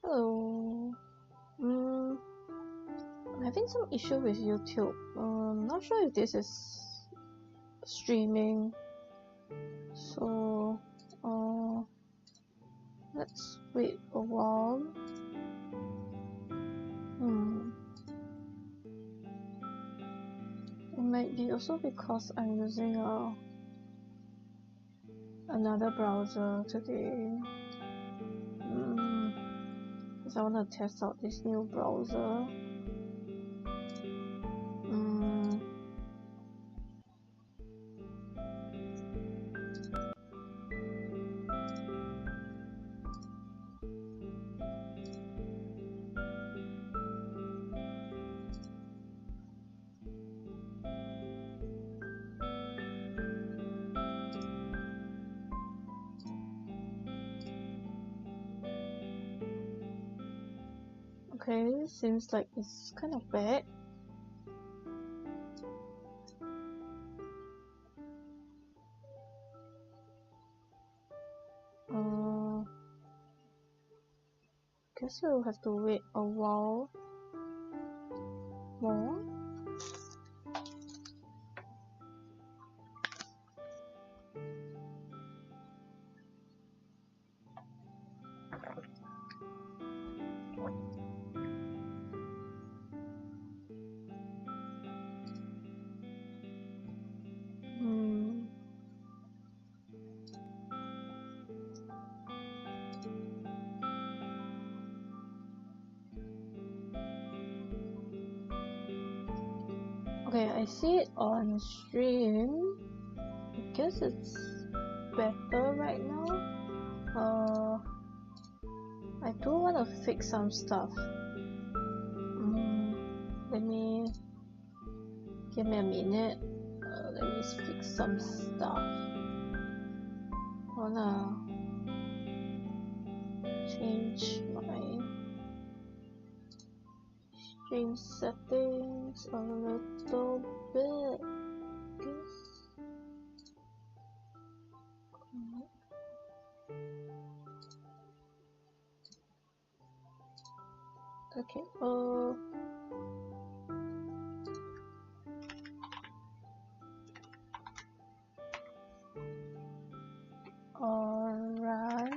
Hello. I'm having some issue with YouTube. Not sure if this is streaming. So, let's wait a while. It might be also because I'm using another browser today. Because I want to test out this new browser. Okay, seems like it's kind of bad. Guess we'll have to wait a while more. Okay, I see it on stream. I guess it's better right now. I do want to fix some stuff. Give me a minute. Let me fix some stuff. I wanna change my stream settings a little bit. Okay. Alright.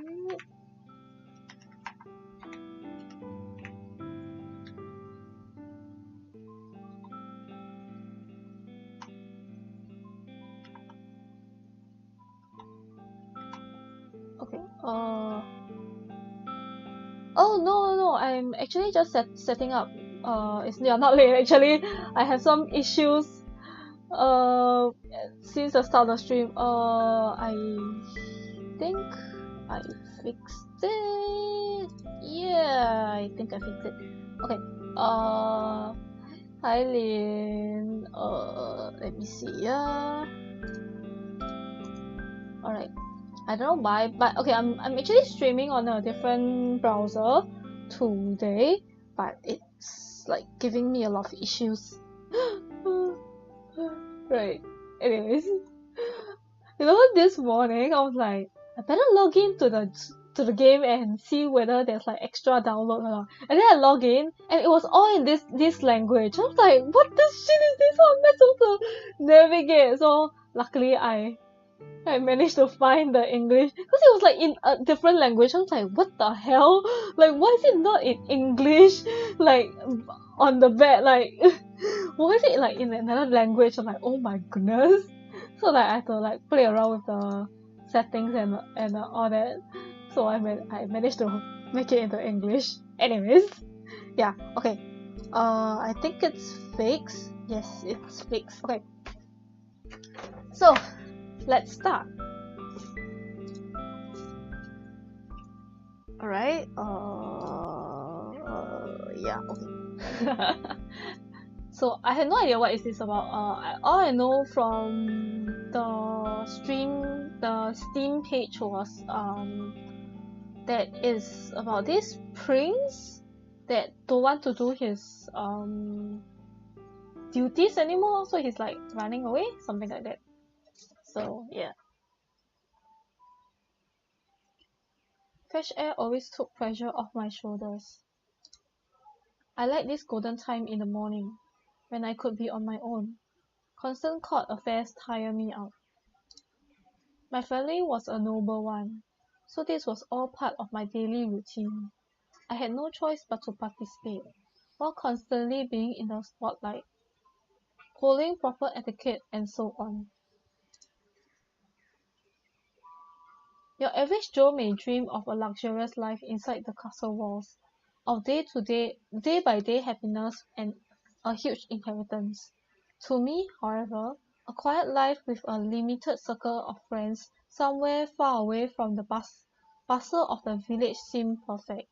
Okay. Oh no, I'm actually just setting up. You're not late actually. I have some issues. Since the start of the stream. I think I fixed it. Yeah, I think I fixed it. Okay. Hi Lynn. Let me see. Yeah. Alright. I don't know why, but okay, I'm actually streaming on a different browser today, but it's like giving me a lot of issues. Right. Anyways, you know, this morning I was like, I better log in to the game and see whether there's like extra download or not. And then I log in and it was all in this language. I was like, what the shit is this? How am I supposed to navigate? So luckily I managed to find the English because it was like in a different language. I was like, what the hell? Like, why is it not in English? Like on the back, like why is it like in another language? I'm like, oh my goodness. So like I had to like play around with the settings and all that. So I managed to make it into English. Anyways, yeah, okay. I think it's fixed. Yes, it's fixed. Okay. So let's start. Alright. Yeah, okay. So I had no idea what is this about. All I know from the Steam page was that is about this prince that don't want to do his duties anymore, so he's like running away, something like that. So yeah. Fresh air always took pressure off my shoulders. I liked this golden time in the morning, when I could be on my own. Constant court affairs tire me out. My family was a noble one, so this was all part of my daily routine. I had no choice but to participate, while constantly being in the spotlight, following proper etiquette and so on. Your average Joe may dream of a luxurious life inside the castle walls, of day-by-day happiness and a huge inheritance. To me, however, a quiet life with a limited circle of friends somewhere far away from the bustle of the village seemed perfect.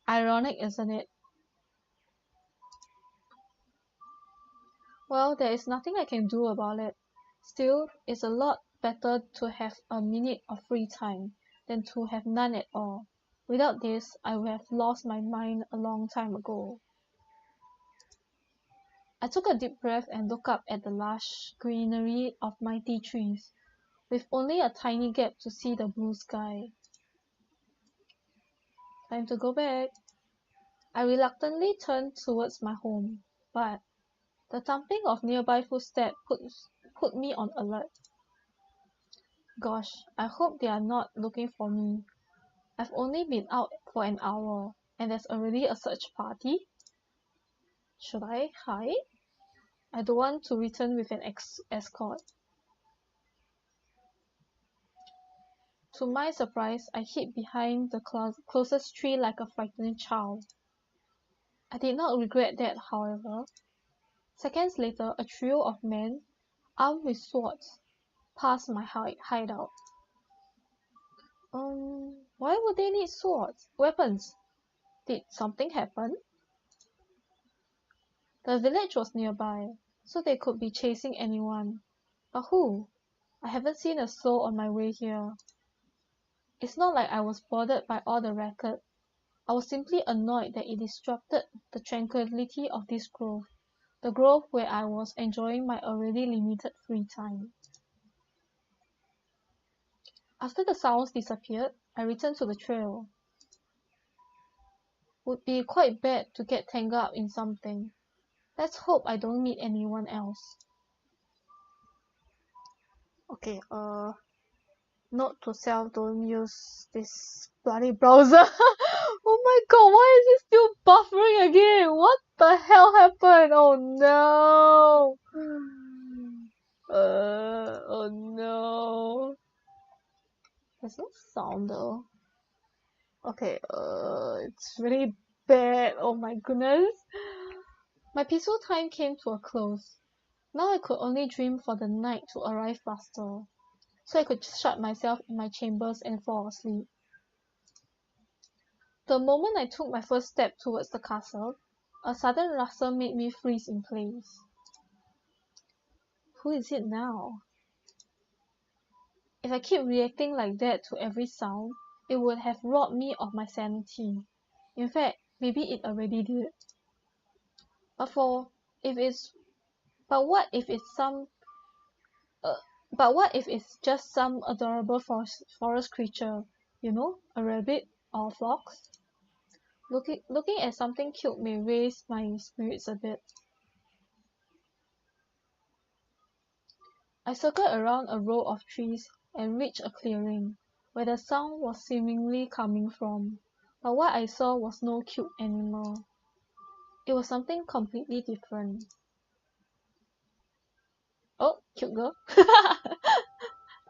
Ironic, isn't it? Well, there is nothing I can do about it. Still, it's a lot better to have a minute of free time than to have none at all. Without this, I would have lost my mind a long time ago. I took a deep breath and looked up at the lush greenery of mighty trees, with only a tiny gap to see the blue sky. Time to go back. I reluctantly turned towards my home, but the thumping of nearby footsteps put me on alert. Gosh, I hope they are not looking for me. I've only been out for an hour, and there's already a search party. Should I hide? I don't want to return with an escort. To my surprise, I hid behind the closest tree like a frightened child. I did not regret that, however. Seconds later, a trio of men, armed with swords, passed my hideout. Why would they need weapons? Did something happen? The village was nearby, so they could be chasing anyone. But who? I haven't seen a soul on my way here. It's not like I was bothered by all the racket. I was simply annoyed that it disrupted the tranquility of this grove, the grove where I was enjoying my already limited free time. After the sounds disappeared, I returned to the trail. Would be quite bad to get tangled up in something. Let's hope I don't meet anyone else. Okay, note to self, don't use this bloody browser. Oh my god, why is it still buffering again? What the hell happened? Oh no. Oh no. There's no sound though. Okay, it's really bad. Oh my goodness. My peaceful time came to a close. Now I could only dream for the night to arrive faster, so I could shut myself in my chambers and fall asleep. The moment I took my first step towards the castle, a sudden rustle made me freeze in place. Who is it now? If I keep reacting like that to every sound, it would have robbed me of my sanity. In fact, maybe it already did. But what if it's just some adorable forest creature, you know, a rabbit or a fox? Looking at something cute may raise my spirits a bit. I circled around a row of trees and reached a clearing, where the sound was seemingly coming from, but what I saw was no cute animal. It was something completely different. Oh, cute girl.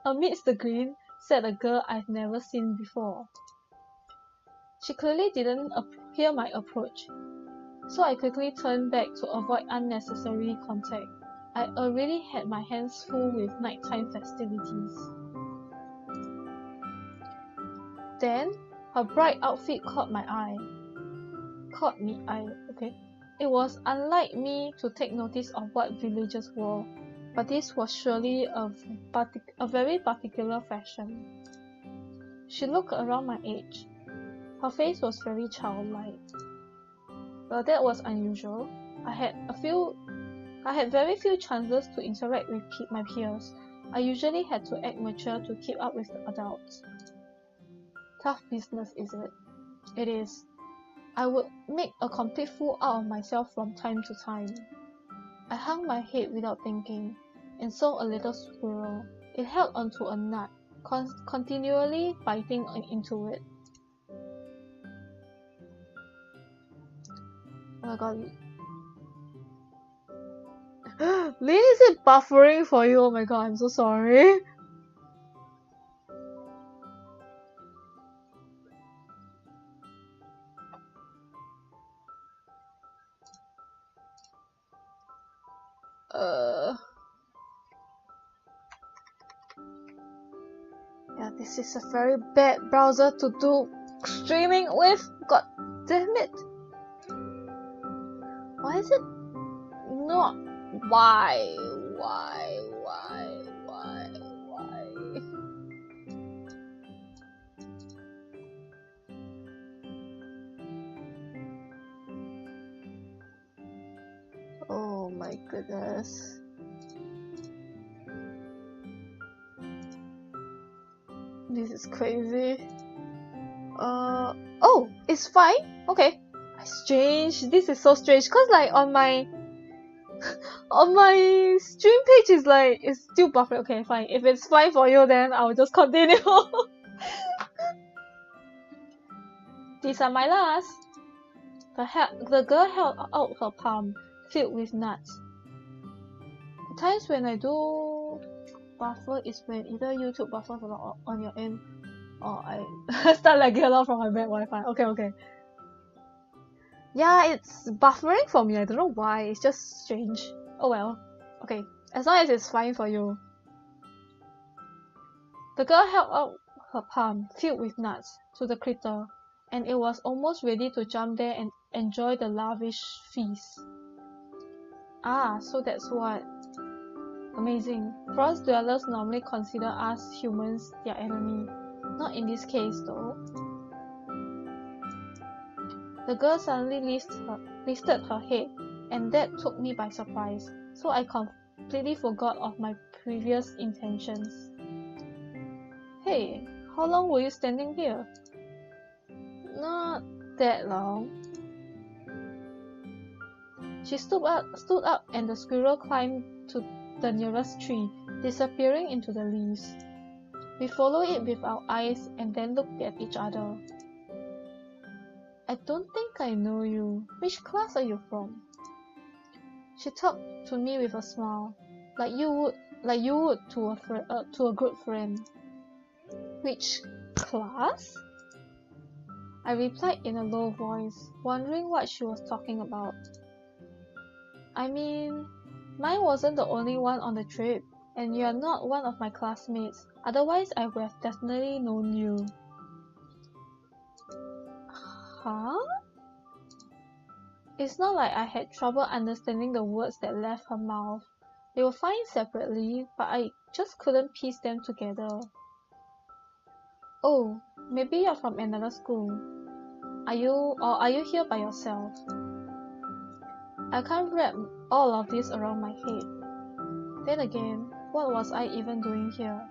Amidst the green sat a girl I've never seen before. She clearly didn't hear my approach, so I quickly turned back to avoid unnecessary contact. I already had my hands full with nighttime festivities. Then, her bright outfit caught my eye. Okay. It was unlike me to take notice of what villagers wore, but this was surely a very particular fashion. She looked around my age. Her face was very childlike. Well, that was unusual. I had very few chances to interact with my peers. I usually had to act mature to keep up with the adults. Tough business, is it? It is. I would make a complete fool out of myself from time to time. I hung my head without thinking, and saw a little squirrel. It held onto a nut, continually biting into it. Oh my god. Lynn, is it buffering for you? Oh my god, I'm so sorry. Yeah, this is a very bad browser to do streaming with. God damn it. Why is it not? Why? Oh my goodness. This is crazy. Oh, it's fine. Okay. Strange. This is so strange. Cause like on my stream page is like it's still buffering. Okay, fine. If it's fine for you, then I'll just continue. These are my last. The girl held out her palm, filled with nuts. The times when I do buffer is when either YouTube buffers a lot on your end, or I start lagging a lot from my bad Wi-Fi. Okay. Yeah, it's buffering for me. I don't know why. It's just strange. Oh well. Okay, as long as it's fine for you. The girl held out her palm, filled with nuts, to the critter, and it was almost ready to jump there and enjoy the lavish feast. Ah, so that's what. Amazing. Forest dwellers normally consider us humans their enemy. Not in this case, though. The girl suddenly lifted her head, and that took me by surprise, so I completely forgot of my previous intentions. Hey, how long were you standing here? Not that long. She stood up and the squirrel climbed to the nearest tree, disappearing into the leaves. We followed it with our eyes and then looked at each other. I don't think I know you. Which class are you from? She talked to me with a smile, like you would to a good friend. Which class? I replied in a low voice, wondering what she was talking about. I mean, mine wasn't the only one on the trip, and you are not one of my classmates. Otherwise, I would have definitely known you. Huh? It's not like I had trouble understanding the words that left her mouth. They were fine separately, but I just couldn't piece them together. Oh, maybe you're from another school. Are you here by yourself? I can't wrap all of this around my head. Then again, what was I even doing here?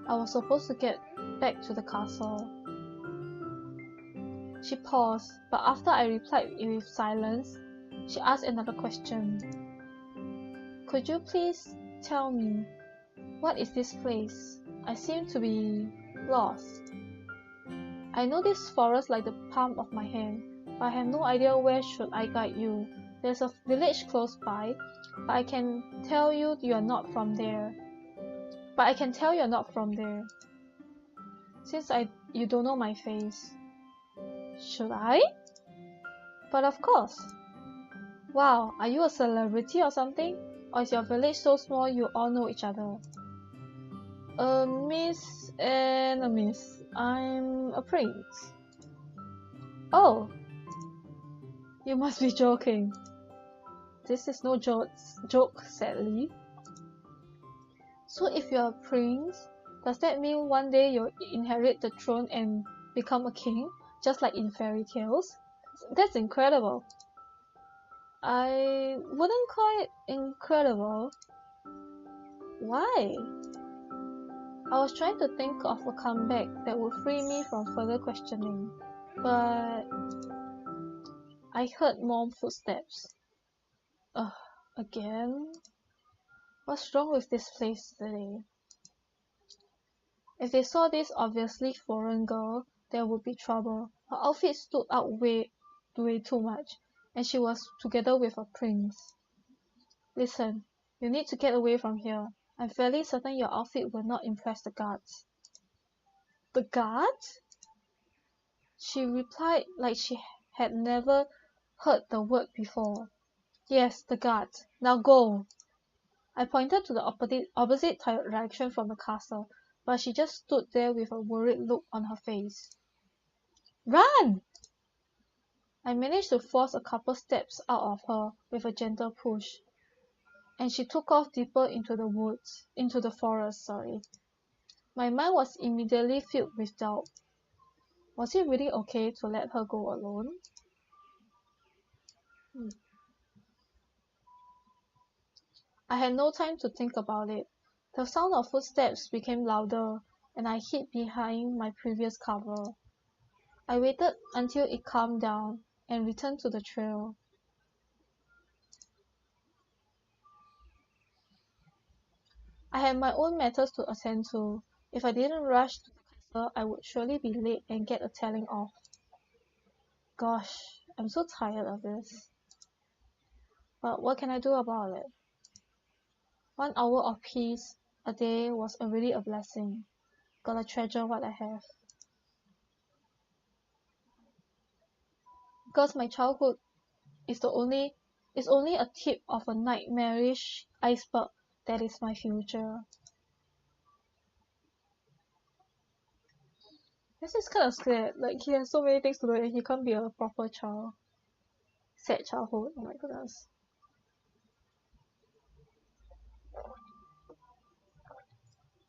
I was supposed to get back to the castle. She paused, but after I replied with silence, she asked another question. Could you please tell me, what is this place? I seem to be lost. I know this forest like the palm of my hand, but I have no idea where should I guide you. There's a village close by, but I can tell you are not from there. Since you don't know my face. Should I? But of course. Wow, are you a celebrity or something? Or is your village so small you all know each other? A miss and a miss. I'm a prince. Oh. You must be joking. This is no joke, sadly. So if you're a prince, does that mean one day you'll inherit the throne and become a king? Just like in fairy tales? That's incredible. I wouldn't call it incredible. Why? I was trying to think of a comeback that would free me from further questioning, but I heard Mom footsteps. Ugh, again? What's wrong with this place today? If they saw this obviously foreign girl, there would be trouble. Her outfit stood out way too much, and she was together with a prince. Listen, you need to get away from here. I'm fairly certain your outfit will not impress the guards. The guards? She replied like she had never heard the word before. Yes, the guards. Now go. I pointed to the opposite direction from the castle, but she just stood there with a worried look on her face. Run! I managed to force a couple steps out of her with a gentle push, and she took off deeper into the forest. My mind was immediately filled with doubt. Was it really okay to let her go alone? I had no time to think about it. The sound of footsteps became louder, and I hid behind my previous cover. I waited until it calmed down and returned to the trail. I had my own matters to attend to. If I didn't rush to the castle, I would surely be late and get a telling off. Gosh, I'm so tired of this. But what can I do about it? 1 hour of peace a day was already a blessing. Gotta treasure what I have. Because my childhood is only a tip of a nightmarish iceberg that is my future. This is kind of scared. Like, he has so many things to do and he can't be a proper child. Sad childhood. Oh my goodness.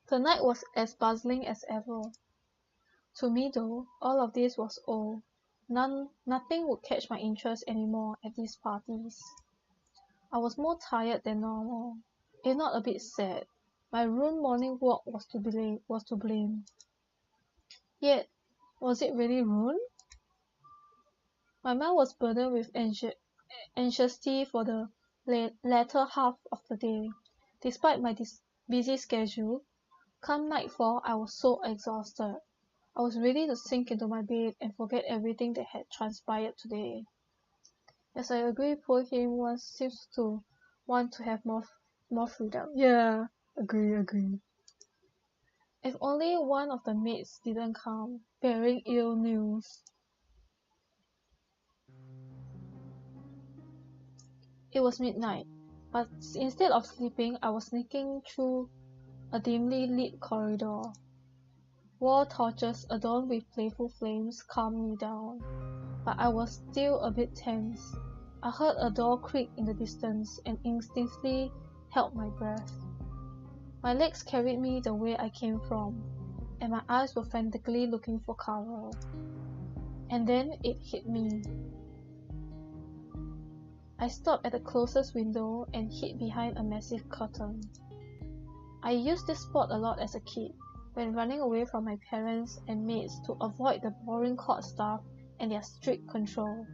The night was as bustling as ever. To me though, all of this was old. Nothing would catch my interest anymore at these parties. I was more tired than normal, if not a bit sad. My ruined morning walk was to blame. Yet, was it really ruined? My mind was burdened with anxiety for the latter half of the day. Despite my busy schedule, come nightfall I was so exhausted. I was ready to sink into my bed and forget everything that had transpired today. Yes, I agree, poor him seems to want to have more freedom. Yeah, agree. If only one of the maids didn't come, bearing ill news. It was midnight, but instead of sleeping, I was sneaking through a dimly lit corridor. Wall torches adorned with playful flames calmed me down, but I was still a bit tense. I heard a door creak in the distance and instinctively held my breath. My legs carried me the way I came from, and my eyes were frantically looking for cover. And then it hit me. I stopped at the closest window and hid behind a massive curtain. I used this spot a lot as a kid, when running away from my parents and mates to avoid the boring court staff and their strict control.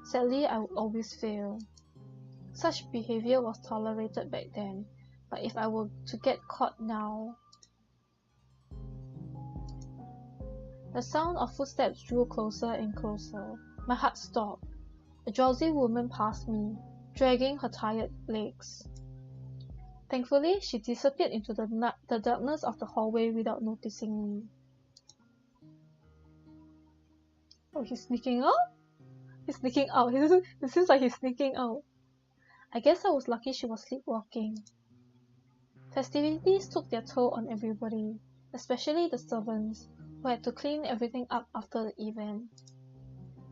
Sadly, I would always fail. Such behavior was tolerated back then, but if I were to get caught now... The sound of footsteps drew closer and closer. My heart stopped. A drowsy woman passed me, dragging her tired legs. Thankfully, she disappeared into the darkness of the hallway without noticing me. Oh, he's sneaking out? He's sneaking out. It seems like he's sneaking out. I guess I was lucky she was sleepwalking. Festivities took their toll on everybody, especially the servants, who had to clean everything up after the event.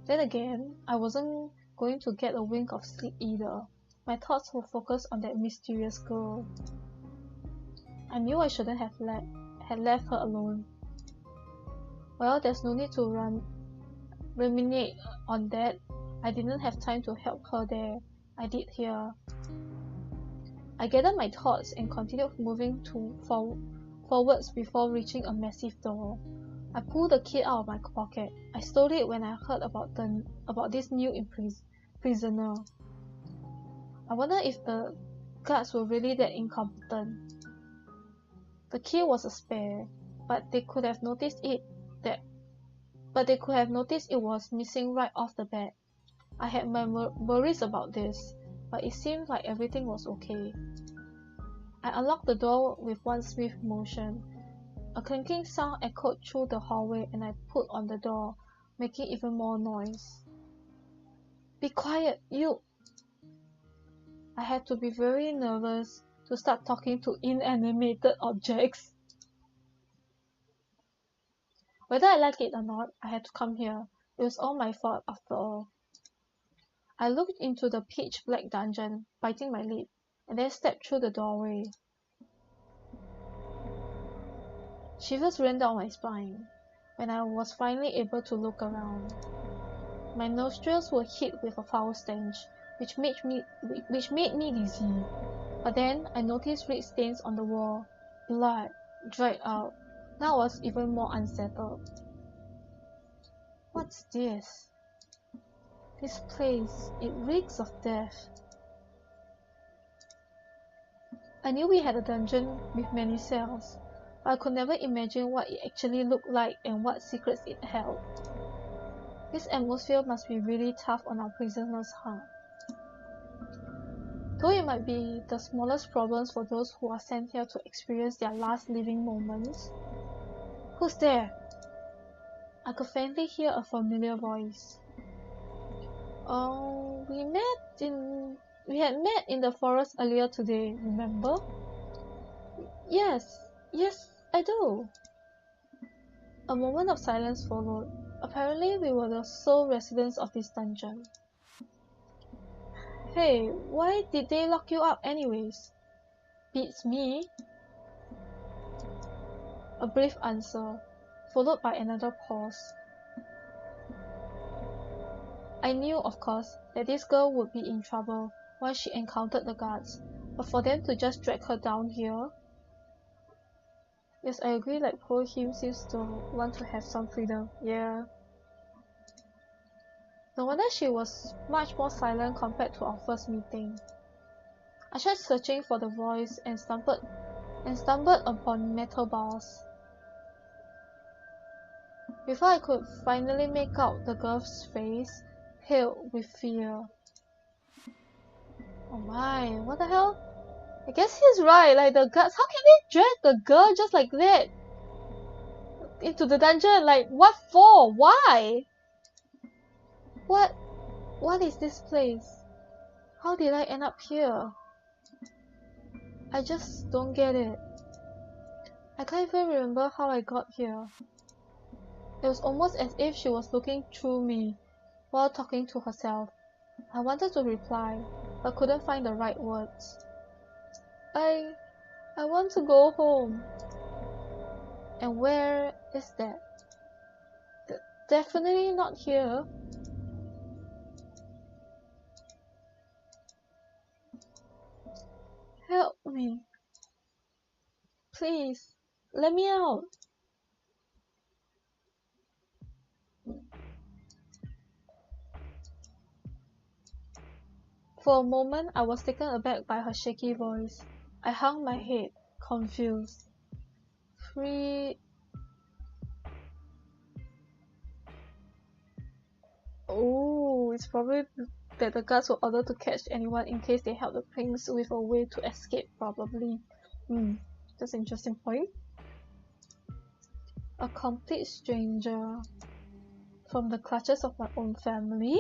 Then again, I wasn't going to get a wink of sleep either. My thoughts were focused on that mysterious girl. I knew I shouldn't have left her alone. Well, there's no need to ruminate on that. I didn't have time to help her there. I did here. I gathered my thoughts and continued moving forwards before reaching a massive door. I pulled the key out of my pocket. I stole it when I heard about this new prisoner. I wonder if the guards were really that incompetent. The key was a spare, but they could have noticed it was missing right off the bat. I had my worries about this, but it seemed like everything was okay. I unlocked the door with one swift motion. A clinking sound echoed through the hallway and I pulled on the door, making even more noise. Be quiet, you! I had to be very nervous to start talking to inanimated objects. Whether I like it or not, I had to come here. It was all my fault after all. I looked into the pitch-black dungeon, biting my lip, and then stepped through the doorway. Shivers ran down my spine when I was finally able to look around. My nostrils were hit with a foul stench, which made me dizzy. But then I noticed red stains on the wall, blood dried out. Now I was even more unsettled. What's this? This place, it reeks of death. I knew we had a dungeon with many cells, but I could never imagine what it actually looked like and what secrets it held. This atmosphere must be really tough on our prisoners' heart. Though it might be the smallest problems for those who are sent here to experience their last living moments. Who's there? I could faintly hear a familiar voice. Oh, we had met in the forest earlier today, remember? Yes, I do. A moment of silence followed. Apparently, we were the sole residents of this dungeon. Hey, why did they lock you up anyways? Beats me. A brief answer, followed by another pause. I knew, of course, that this girl would be in trouble once she encountered the guards, but for them to just drag her down here... Yes, I agree, like poor him seems to want to have some freedom, yeah. No wonder she was much more silent compared to our first meeting. I tried searching for the voice and stumbled upon metal bars. Before I could finally make out the girl's face, pale with fear. Oh my, what the hell? I guess he's right, like the guards, how can they drag the girl just like that into the dungeon? Like, what for? Why? What is this place? How did I end up here? I just don't get it. I can't even remember how I got here. It was almost as if she was looking through me while talking to herself. I wanted to reply, but couldn't find the right words. I want to go home. And where is that? Definitely not here. Help me. Please, let me out. For a moment, I was taken aback by her shaky voice. I hung my head, confused. Free... Oh, it's probably that the guards were ordered to catch anyone in case they helped the prince with a way to escape, probably. That's an interesting point. A complete stranger from the clutches of my own family?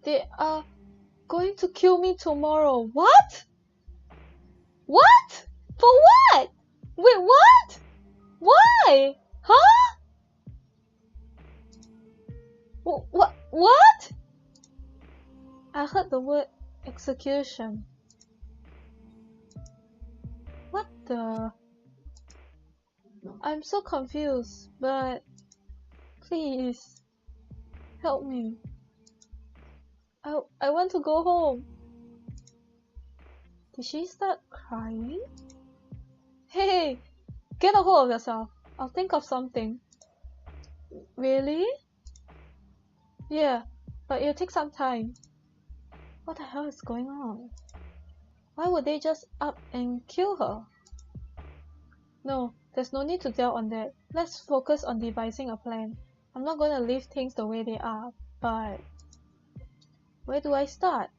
They are going to kill me tomorrow. What? What? For what? Wait, what? Why? Huh? What? I heard the word execution. What the? I'm so confused, but please help me. I want to go home. Did she start crying? Hey, get a hold of yourself. I'll think of something. Really? Yeah, but it'll take some time. What the hell is going on? Why would they just up and kill her? No, there's no need to dwell on that. Let's focus on devising a plan. I'm not gonna leave things the way they are, but where do I start?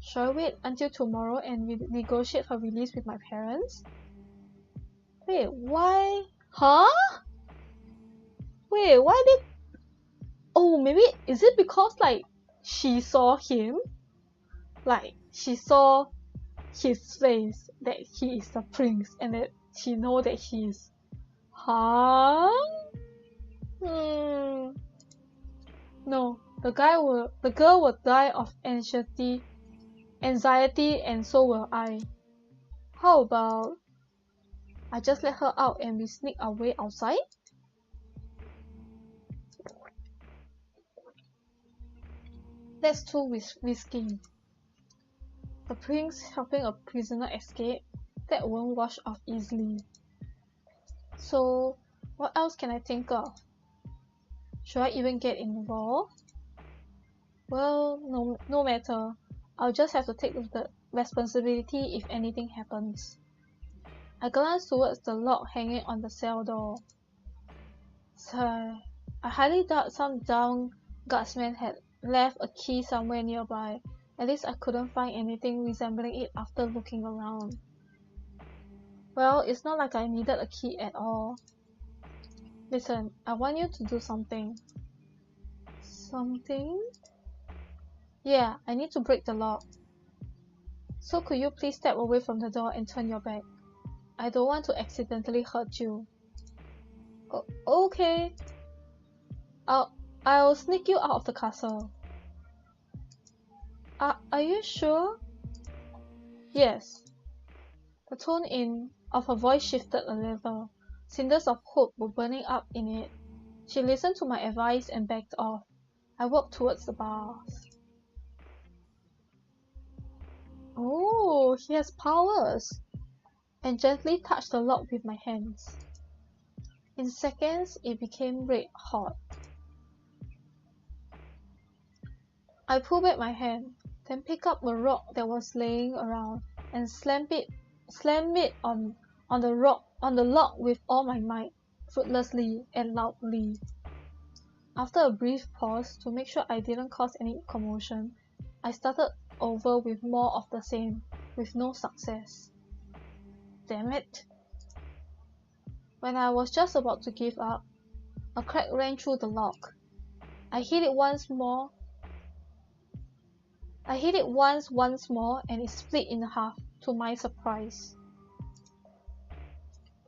Should I wait until tomorrow and negotiate her release with my parents? Wait, why? Huh? Wait, why did... Oh, maybe... Is it because, like, she saw him? Like, she saw his face, that he is the prince, and that she know that he is... Huh? No, the girl will die of anxiety, and so will I. How about I just let her out and we sneak our way outside? That's too risky. The prince helping a prisoner escape? That won't wash off easily. So, what else can I think of? Should I even get involved? Well, no matter. I'll just have to take the responsibility if anything happens. I glanced towards the lock hanging on the cell door. I highly doubt some down guardsman had left a key somewhere nearby. At least I couldn't find anything resembling it after looking around. Well, it's not like I needed a key at all. Listen, I want you to do something. Something? Yeah, I need to break the lock. So could you please step away from the door and turn your back? I don't want to accidentally hurt you. Okay. I'll sneak you out of the castle. Are you sure? Yes. The tone of her voice shifted a little. Cinders of hope were burning up in it. She listened to my advice and backed off. I walked towards the bars. Oh, he has powers! And gently touched the lock with my hands. In seconds, it became red hot. I pulled back my hand, then picked up a rock that was laying around and slammed it on the lock with all my might, fruitlessly and loudly. After a brief pause to make sure I didn't cause any commotion, I started over with more of the same, with no success. Damn it! When I was just about to give up, a crack ran through the lock. I hit it once more, and it split in half, to my surprise.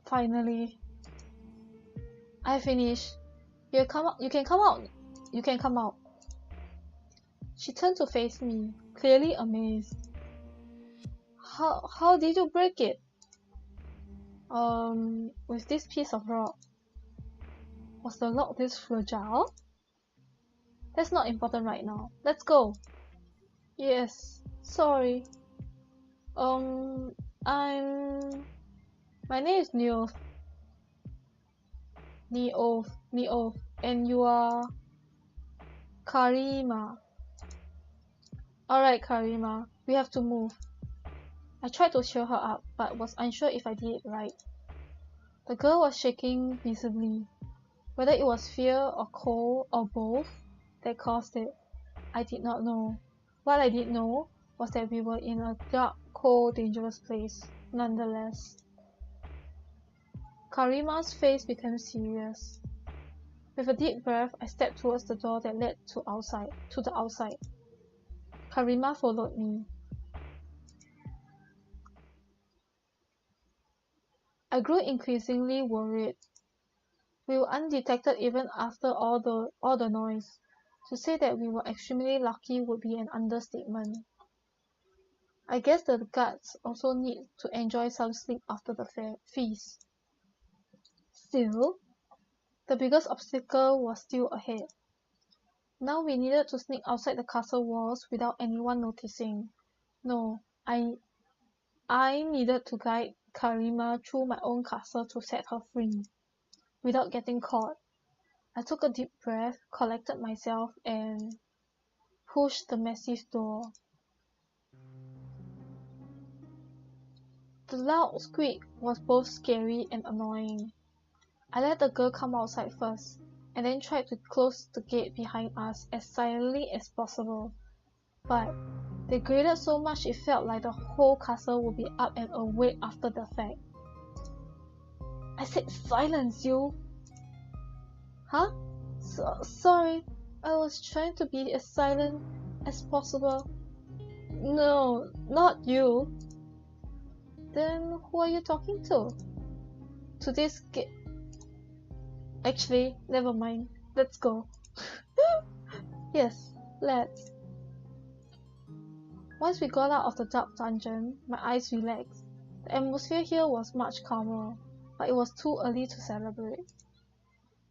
Finally, I finished. You can come out. She turned to face me, clearly amazed. How did you break it? With this piece of rock. Was the lock this fragile? That's not important right now. Let's go. Yes, sorry. My name is Neoth. Neoth, and you are Karima. Alright, Karima, we have to move. I tried to cheer her up, but was unsure if I did it right. The girl was shaking visibly. Whether it was fear or cold or both that caused it, I did not know. What I did know was that we were in a dark, cold, dangerous place, nonetheless. Karima's face became serious. With a deep breath, I stepped towards the door that led to the outside. Karima followed me. I grew increasingly worried. We were undetected even after all the noise. To say that we were extremely lucky would be an understatement. I guess the guards also need to enjoy some sleep after the feast. Still, the biggest obstacle was still ahead. Now we needed to sneak outside the castle walls without anyone noticing. No, I needed to guide Karima through my own castle to set her free, without getting caught. I took a deep breath, collected myself, and pushed the massive door. The loud squeak was both scary and annoying. I let the girl come outside first, and then tried to close the gate behind us as silently as possible. But they grated so much it felt like the whole castle would be up and awake after the fact. I said silence, you! Huh? Sorry, I was trying to be as silent as possible. No, not you. Then who are you talking to? To this Actually, never mind. Let's go. Yes, let's. Once we got out of the dark dungeon, my eyes relaxed. The atmosphere here was much calmer, but it was too early to celebrate.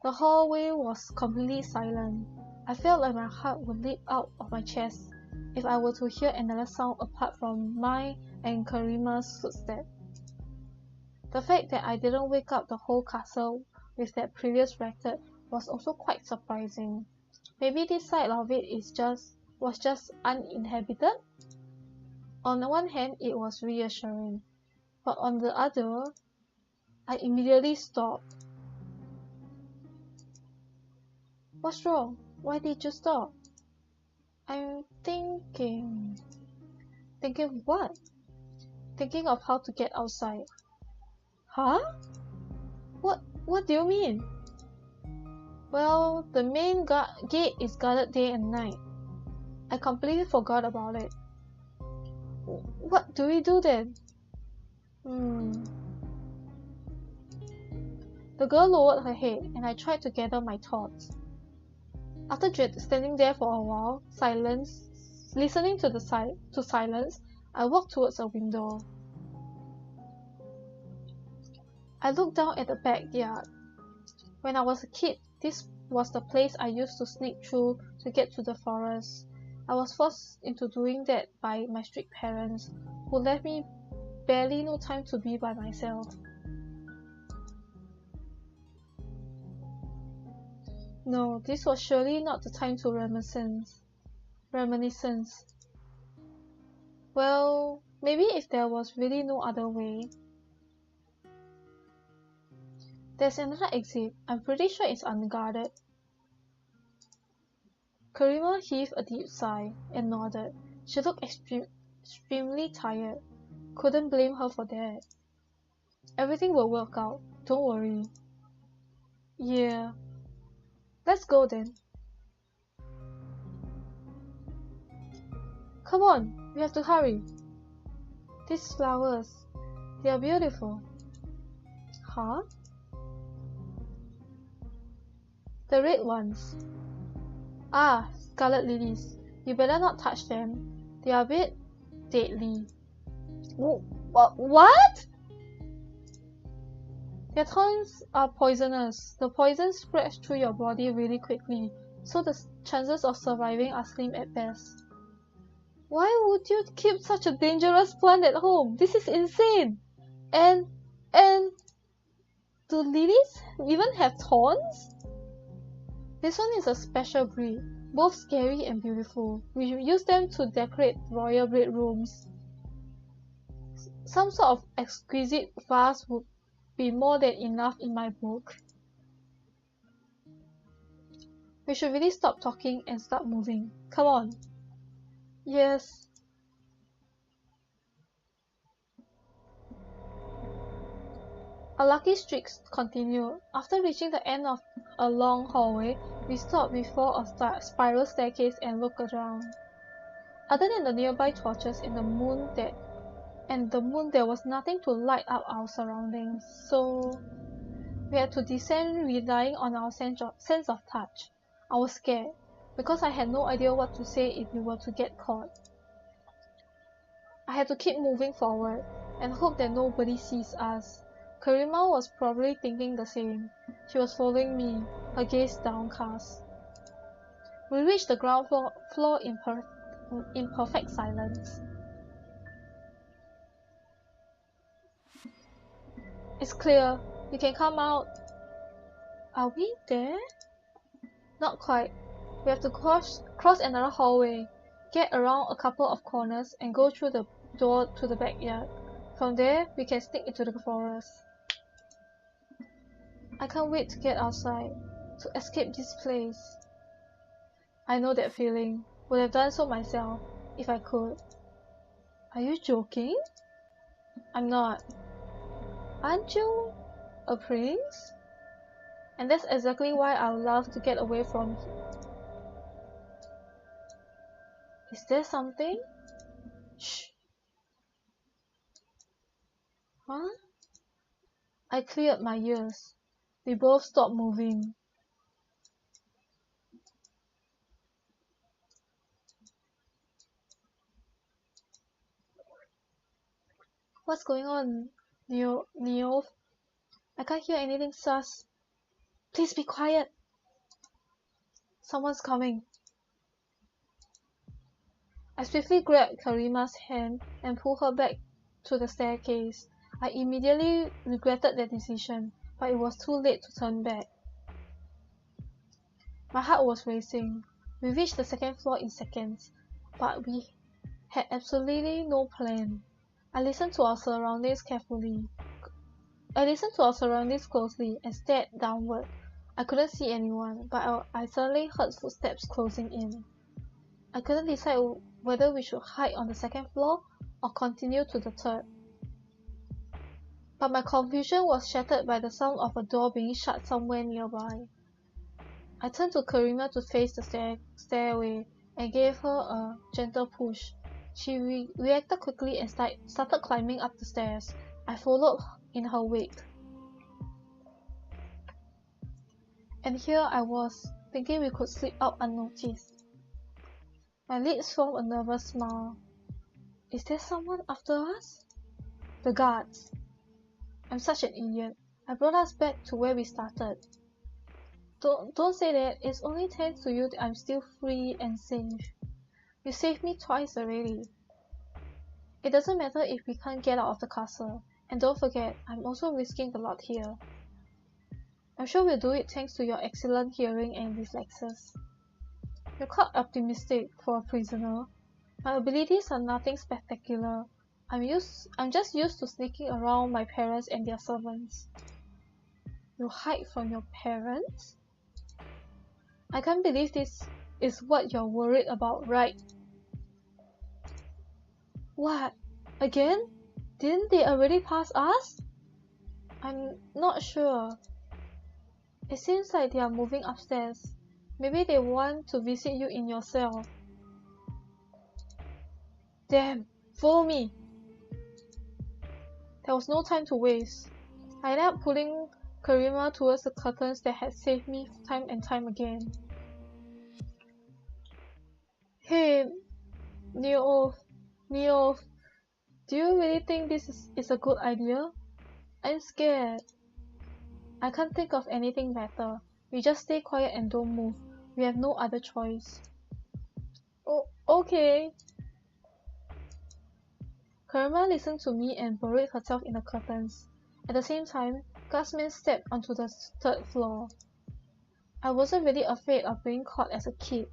The hallway was completely silent. I felt like my heart would leap out of my chest if I were to hear another sound apart from mine and Karima's footsteps. The fact that I didn't wake up the whole castle with that previous record was also quite surprising. Maybe this side of it was just uninhabited? On the one hand, it was reassuring, but on the other, I immediately stopped. What's wrong? Why did you stop? I'm thinking... Thinking what? Thinking of how to get outside. Huh? What do you mean? Well, the main gate is guarded day and night. I completely forgot about it. What do we do then? The girl lowered her head, and I tried to gather my thoughts. After standing there for a while, listening to silence, I walked towards a window. I looked down at the backyard. When I was a kid, this was the place I used to sneak through to get to the forest. I was forced into doing that by my strict parents, who left me barely no time to be by myself. No, this was surely not the time to reminiscence. Well, maybe if there was really no other way. There's another exit. I'm pretty sure it's unguarded. Karima heaved a deep sigh and nodded. She looked extremely tired. Couldn't blame her for that. Everything will work out. Don't worry. Yeah. Let's go then. Come on, we have to hurry. These flowers, they are beautiful. Huh? The red ones. Ah, scarlet lilies. You better not touch them. They are a bit deadly. What? Their thorns are poisonous. The poison spreads through your body really quickly, so the chances of surviving are slim at best. Why would you keep such a dangerous plant at home? This is insane. And do lilies even have thorns? This one is a special breed, both scary and beautiful. We use them to decorate royal bedrooms. Some sort of exquisite vase would be more than enough in my book. We should really stop talking and start moving. Come on. Yes. Our lucky streaks continued. After reaching the end of a long hallway, we stopped before a spiral staircase and looked around. Other than the nearby torches and the moon, there was nothing to light up our surroundings, so we had to descend relying on our sense of touch. I was scared, because I had no idea what to say if we were to get caught. I had to keep moving forward, and hope that nobody sees us. Karima was probably thinking the same. She was following me, her gaze downcast. We reached the ground floor in perfect silence. It's clear. You can come out. Are we there? Not quite. We have to cross another hallway, get around a couple of corners, and go through the door to the backyard. From there, we can sneak into the forest. I can't wait to get outside, to escape this place. I know that feeling. Would have done so myself, if I could. Are you joking? I'm not. Aren't you a prince? And that's exactly why I would love to get away from here. Is there something? Shh. Huh? I cleared my ears. We both stopped moving. What's going on, Neoth? I can't hear anything sus. Please be quiet. Someone's coming. I swiftly grabbed Karima's hand and pulled her back to the staircase. I immediately regretted that decision, but it was too late to turn back. My heart was racing. We reached the second floor in seconds, but we had absolutely no plan. I listened to our surroundings closely and stared downward. I couldn't see anyone, but I suddenly heard footsteps closing in. I couldn't decide whether we should hide on the second floor or continue to the third. But my confusion was shattered by the sound of a door being shut somewhere nearby. I turned to Karima to face the stairway and gave her a gentle push. She reacted quickly and started climbing up the stairs. I followed in her wake. And here I was, thinking we could slip out unnoticed. My lips formed a nervous smile. Is there someone after us? The guards. I'm such an idiot. I brought us back to where we started. Don't say that. It's only thanks to you that I'm still free and safe. You saved me twice already. It doesn't matter if we can't get out of the castle. And don't forget, I'm also risking a lot here. I'm sure we'll do it thanks to your excellent hearing and reflexes. You're quite optimistic for a prisoner. My abilities are nothing spectacular. I'm just used to sneaking around my parents and their servants. You hide from your parents? I can't believe this is what you're worried about, right? What? Again? Didn't they already pass us? I'm not sure. It seems like they are moving upstairs. Maybe they want to visit you in your cell. Damn, follow me. There was no time to waste. I ended up pulling Karima towards the curtains that had saved me time and time again. Hey, Neoth, do you really think this is a good idea? I'm scared. I can't think of anything better. We just stay quiet and don't move. We have no other choice. Oh, okay. Karima listened to me and buried herself in the curtains. At the same time, guardsmen stepped onto the third floor. I wasn't really afraid of being caught as a kid.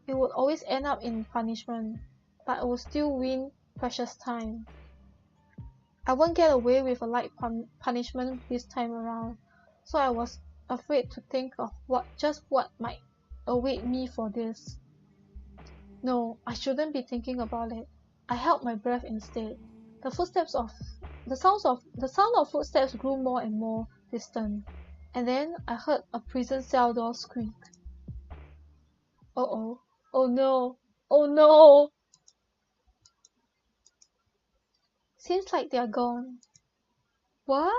It would always end up in punishment, but I would still win precious time. I won't get away with a light punishment this time around, so I was afraid to think of what might await me for this. No, I shouldn't be thinking about it. I held my breath instead. The sound of footsteps grew more and more distant, and then I heard a prison cell door squeak. Uh-oh. Oh no. Oh no. Seems like they're gone. What?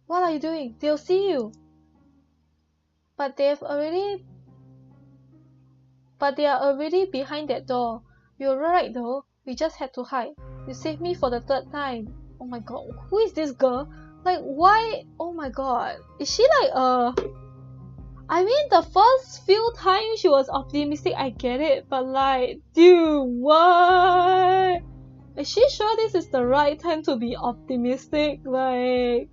What are you doing? They'll see you. But they are already behind that door. You're right though. We just had to hide. You saved me for the third time. Oh my god. Who is this girl? Like, why? Oh my god. Is she like I mean, the first few times she was optimistic, I get it. But like, dude, what? Is she sure this is the right time to be optimistic? Like,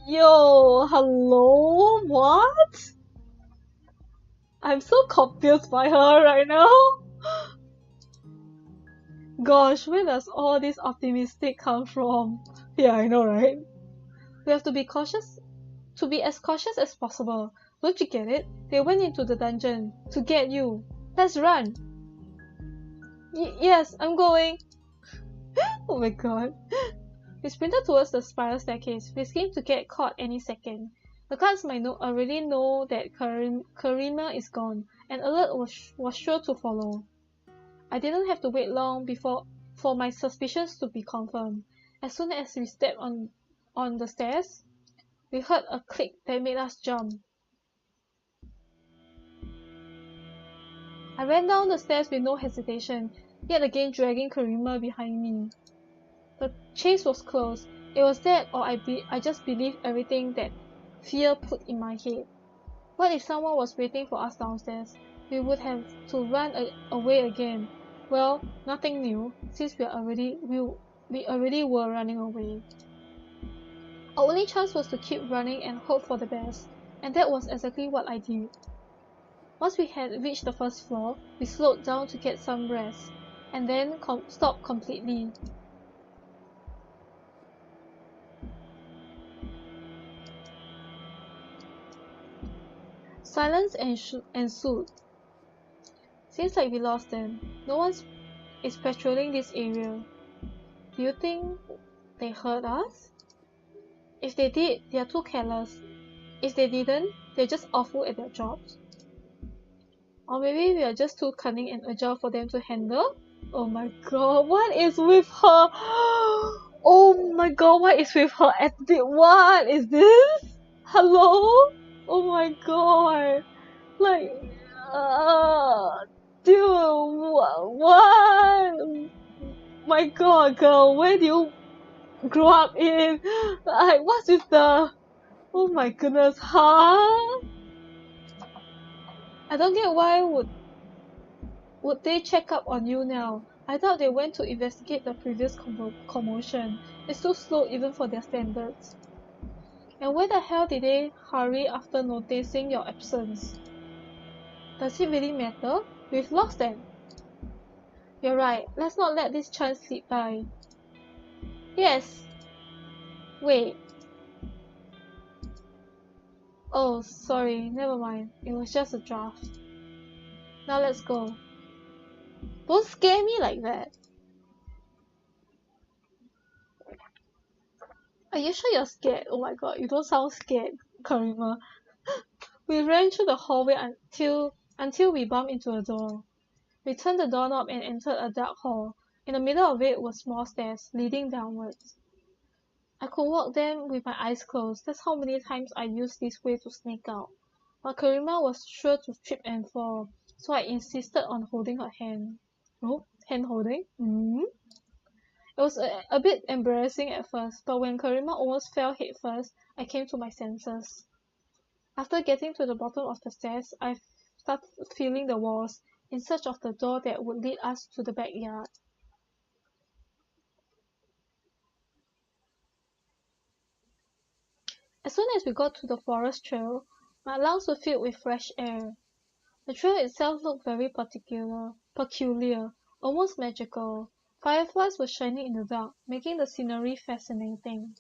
yo, hello? What? I'm so confused by her right now. Gosh, where does all this optimistic come from? Yeah, I know, right? We have to be cautious, to be as cautious as possible. Don't you get it? They went into the dungeon to get you. Let's run. Yes, I'm going. Oh my god. We sprinted towards the spiral staircase, risking to get caught any second. The guards might already know that Karima is gone, and alert was sure to follow. I didn't have to wait long for my suspicions to be confirmed. As soon as we stepped on the stairs, we heard a click that made us jump. I ran down the stairs with no hesitation, yet again dragging Karima behind me. The chase was close. It was that, or I just believed everything that fear put in my head. What if someone was waiting for us downstairs? We would have to run away again. Well, nothing new, since we already were running away. Our only chance was to keep running and hope for the best, and that was exactly what I did. Once we had reached the first floor, we slowed down to get some rest, and then stopped completely. Silence ensued. Seems like we lost them. No one is patrolling this area. Do you think they heard us? If they did, they are too careless. If they didn't, they're just awful at their jobs. Or maybe we are just too cunning and agile for them to handle? Oh my god, what is with her? Oh my god, what is with her attitude? What is this? Hello? Oh my god. Like, dude, what? My god, girl, where do you grow up in? Like, what's with the... Oh my goodness, huh? I don't get why would they check up on you now? I thought they went to investigate the previous commotion. It's too slow even for their standards. And where the hell did they hurry after noticing your absence? Does it really matter? We've lost them. You're right. Let's not let this chance slip by. Yes. Wait. Oh, sorry. Never mind. It was just a draft. Now let's go. Don't scare me like that. Are you sure you're scared? Oh my god, you don't sound scared, Karima. We ran through the hallway until we bumped into a door. We turned the doorknob and entered a dark hall. In the middle of it were small stairs, leading downwards. I could walk them with my eyes closed. That's how many times I used this way to sneak out. But Karima was sure to trip and fall, so I insisted on holding her hand. Oh, hand holding? It was a bit embarrassing at first, but when Karima almost fell head first, I came to my senses. After getting to the bottom of the stairs, I started feeling the walls, in search of the door that would lead us to the backyard. As soon as we got to the forest trail, my lungs were filled with fresh air. The trail itself looked very peculiar, almost magical. Fireflies were shining in the dark, making the scenery fascinating.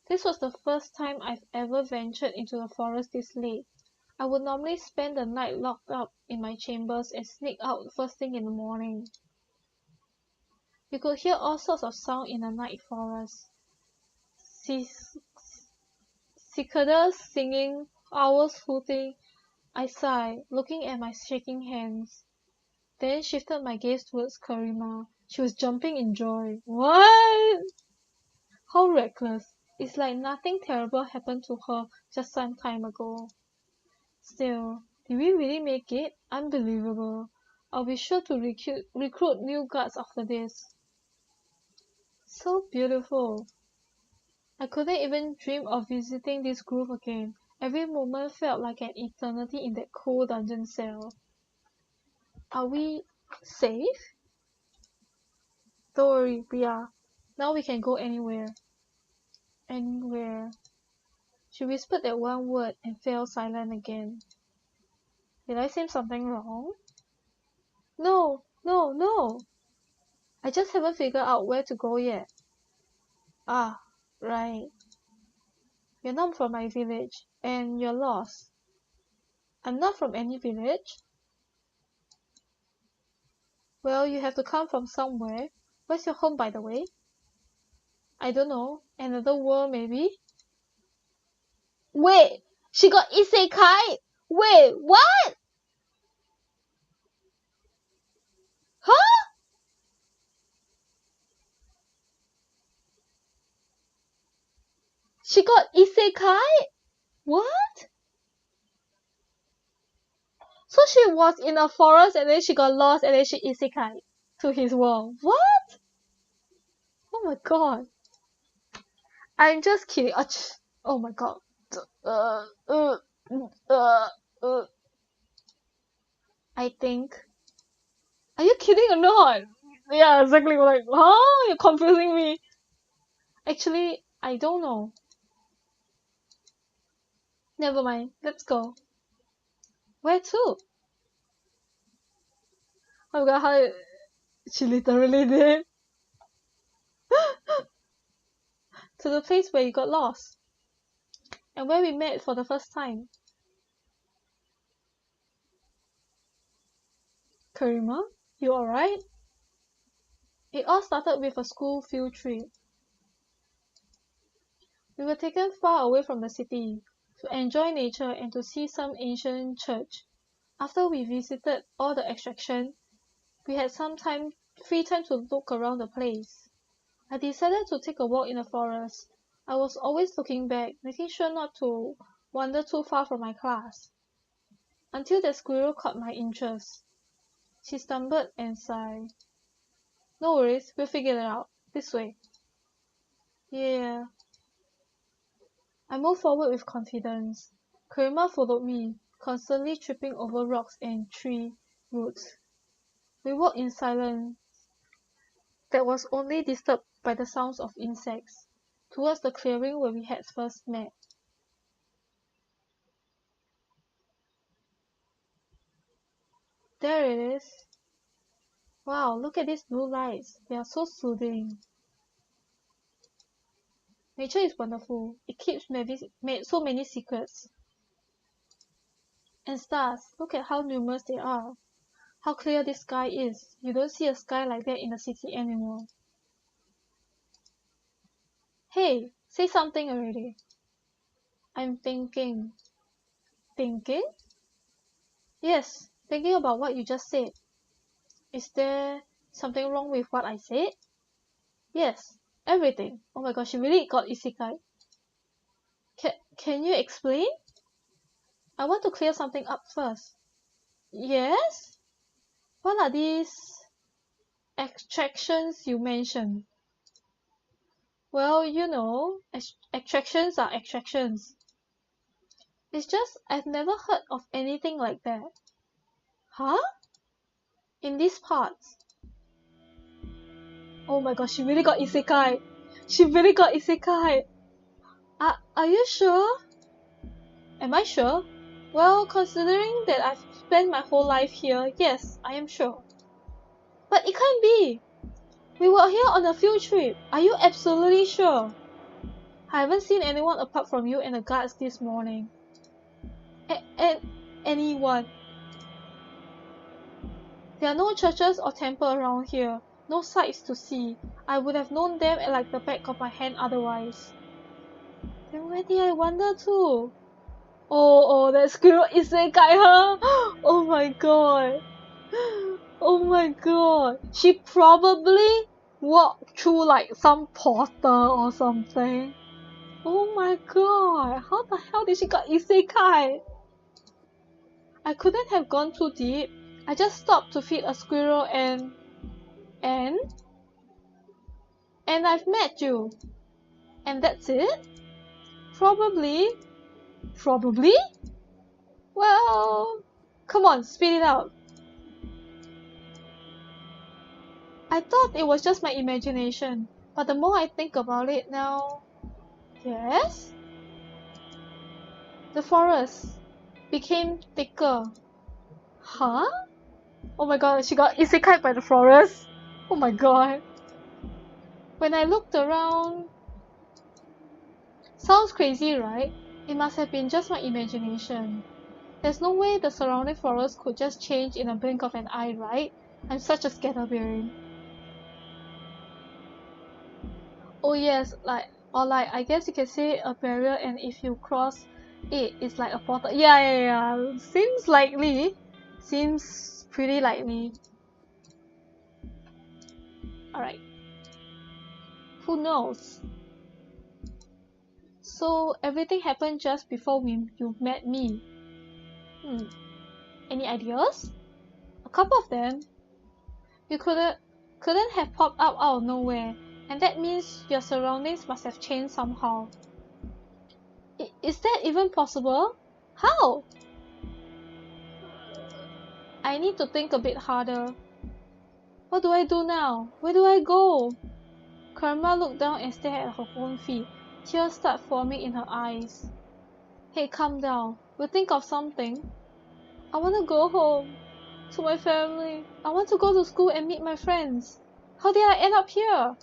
This was the first time I've ever ventured into the forest this late. I would normally spend the night locked up in my chambers and sneak out first thing in the morning. You could hear all sorts of sound in the night forest. Cicadas singing, owls hooting. I sighed, looking at my shaking hands. Then shifted my gaze towards Karima. She was jumping in joy. What? How reckless. It's like nothing terrible happened to her just some time ago. Still, did we really make it? Unbelievable. I'll be sure to recruit new guards after this. So beautiful. I couldn't even dream of visiting this grove again. Every moment felt like an eternity in that cold dungeon cell. Are we Safe? Don't worry, we are. Now we can go anywhere. Anywhere. She whispered that one word and fell silent again. Did I say something wrong? No, no, no. I just haven't figured out where to go yet. Ah, right. You're not from my village, and you're lost. I'm not from any village. Well, you have to come from somewhere. Where's your home, by the way? I don't know. Another world, maybe? Wait! She got isekai! Wait, what? Huh? She got isekai? What? So she was in a forest and then she got lost and then she isekai to his world. What? Oh my god. I'm just kidding. Oh my god. Uh, uh, uh, uh. I think. Are you kidding or not? Yeah, exactly. Like, huh? You're confusing me. Actually, I don't know. Never mind. Let's go. Where to? Oh my god, how she literally did. To the place where you got lost. And where we met for the first time. Karima, you alright? It all started with a school field trip. We were taken far away from the city to enjoy nature and to see some ancient church. After we visited all the attractions, we had some free time to look around the place. I decided to take a walk in the forest. I was always looking back, making sure not to wander too far from my class. Until the squirrel caught my interest. She stumbled and sighed. No worries, we'll figure it out. This way. Yeah. I moved forward with confidence. Karima followed me, constantly tripping over rocks and tree roots. We walked in silence that was only disturbed by the sounds of insects, towards the clearing where we had first met. There it is. Wow, look at these blue lights. They are so soothing. Nature is wonderful. It keeps so many secrets. And stars, look at how numerous they are. How clear this sky is. You don't see a sky like that in the city anymore. Hey, say something already. I'm thinking. Thinking? Yes, thinking about what you just said. Is there something wrong with what I said? Yes, everything. Oh my gosh, she really got isekai. Can you explain? I want to clear something up first. Yes? What are these attractions you mentioned? Well, you know, attractions are attractions. It's just I've never heard of anything like that. Huh? In these parts. Oh my gosh, she really got isekai. She really got isekai. Are you sure? Am I sure? Well, considering that I've spent my whole life here, yes, I am sure. But it can't be. We were here on a field trip. Are you absolutely sure? I haven't seen anyone apart from you and the guards this morning. Anyone. There are no churches or temples around here. No sights to see. I would have known them like the back of my hand otherwise. Then where did I wander to? Oh, that squirrel isekai her! Oh my god. Oh my god. She probably walked through like some portal or something. Oh my god. How the hell did she got isekai? I couldn't have gone too deep. I just stopped to feed a squirrel and I've met you. And that's it? Probably. Probably? Well, come on, spit it out. I thought it was just my imagination, but the more I think about it now... Yes? The forest became thicker. Huh? Oh my god, she got isekai by the forest. Oh my god. When I looked around... Sounds crazy, right? It must have been just my imagination. There's no way the surrounding forest could just change in a blink of an eye, right? I'm such a scatterbrain. Oh yes, I guess you can say a barrier, and if you cross it, it's like a portal. Yeah. Seems likely. Seems pretty likely. Alright. Who knows? So everything happened just before you met me. Any ideas? A couple of them. You couldn't have popped up out of nowhere, and that means your surroundings must have changed somehow. Is that even possible? How? I need to think a bit harder. What do I do now? Where do I go? Karma looked down and stared at her own feet. Tears started forming in her eyes. Hey, calm down. We'll think of something. I want to go home. To my family. I want to go to school and meet my friends. How did I end up here?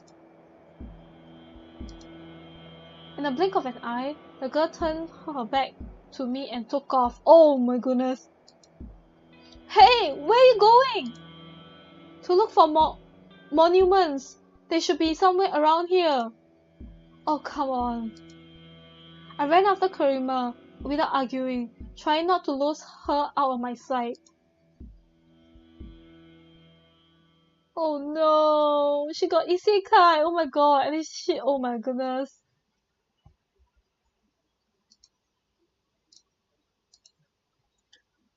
In a blink of an eye, the girl turned her back to me and took off. Oh my goodness. Hey, where are you going? To look for monuments. They should be somewhere around here. Oh, come on. I ran after Karima without arguing, trying not to lose her out of my sight. Oh no, she got isekai. Oh my god, and this shit. Oh my goodness.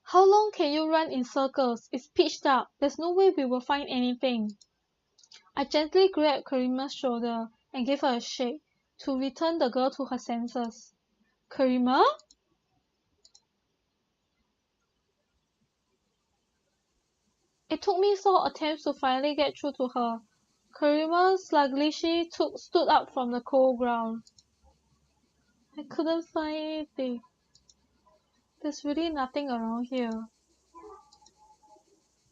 How long can you run in circles? It's pitch dark. There's no way we will find anything. I gently grabbed Karima's shoulder and gave her a shake to return the girl to her senses. Karima? It took me several attempts to finally get through to her. Karima sluggishly stood up from the cold ground. I couldn't find anything. There's really nothing around here.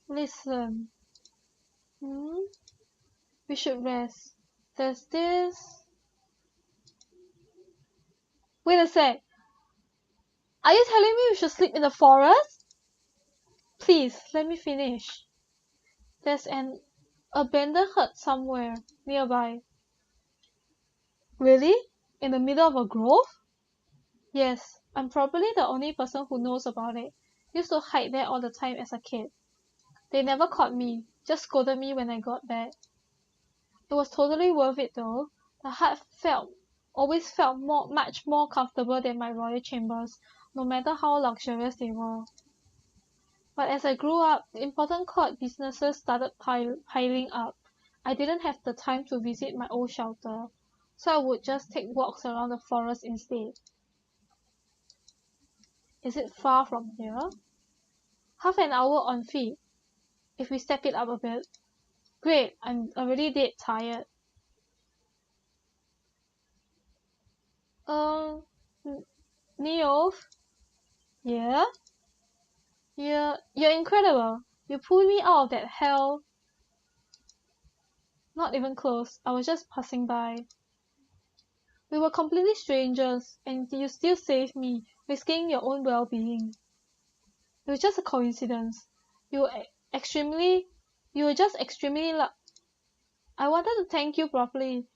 Listen. We should rest. There's this... Wait a sec. Are you telling me we should sleep in the forest? Please, let me finish. There's an abandoned hut somewhere nearby. Really? In the middle of a grove? Yes, I'm probably the only person who knows about it. Used to hide there all the time as a kid. They never caught me, just scolded me when I got back. It was totally worth it though. The hut always felt much more comfortable than my royal chambers, no matter how luxurious they were. But as I grew up, the important court businesses started piling up. I didn't have the time to visit my old shelter, so I would just take walks around the forest instead. Is it far from here? Half an hour on feet, if we step it up a bit. Great, I'm already dead tired. Neoth? Yeah? You're incredible. You pulled me out of that hell. Not even close. I was just passing by. We were completely strangers, and you still saved me, risking your own well-being. It was just a coincidence. You were just extremely I wanted to thank you properly,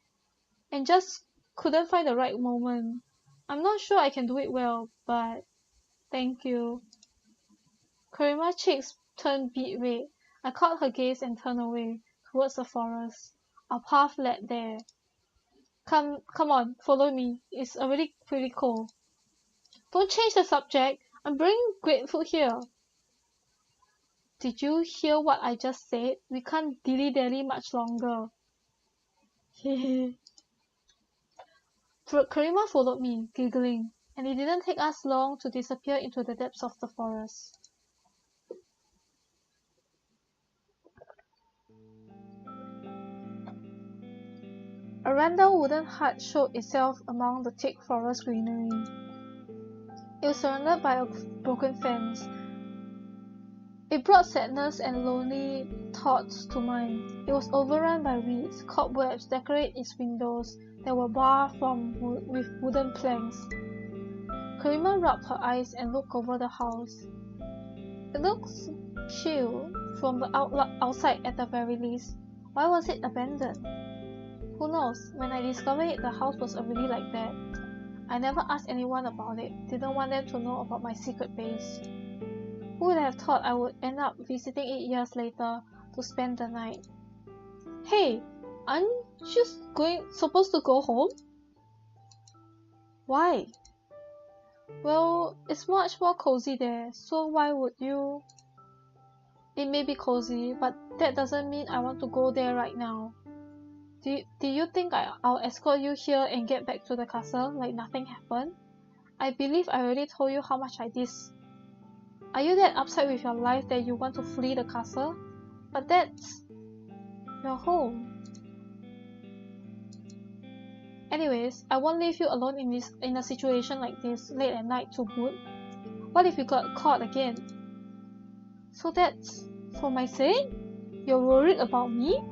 and just couldn't find the right moment. I'm not sure I can do it well, but thank you. Karima's cheeks turned beet red. I caught her gaze and turned away, towards the forest. Our path led there. Come on, follow me. It's already pretty cold. Don't change the subject. I'm bringing great food here. Did you hear what I just said? We can't dilly-dally much longer. Karima followed me, giggling, and it didn't take us long to disappear into the depths of the forest. A random wooden hut showed itself among the thick forest greenery. It was surrounded by a broken fence. It brought sadness and lonely thoughts to mind. It was overrun by weeds. Cobwebs decorated its windows that were barred with wooden planks. Karima rubbed her eyes and looked over the house. It looks chill from the outside at the very least. Why was it abandoned? Who knows? When I discovered it, the house was already like that. I never asked anyone about it. Didn't want them to know about my secret base. Who would have thought I would end up visiting it years later to spend the night? Hey, aren't you supposed to go home? Why? Well, it's much more cozy there, so why would you? It may be cozy, but that doesn't mean I want to go there right now. Do you think I'll escort you here and get back to the castle like nothing happened? I believe I already told you how much I diss. Are you that upset with your life that you want to flee the castle? But that's your home. Anyways, I won't leave you alone in a situation like this late at night to boot. What if you got caught again? So that's for my sake? You're worried about me?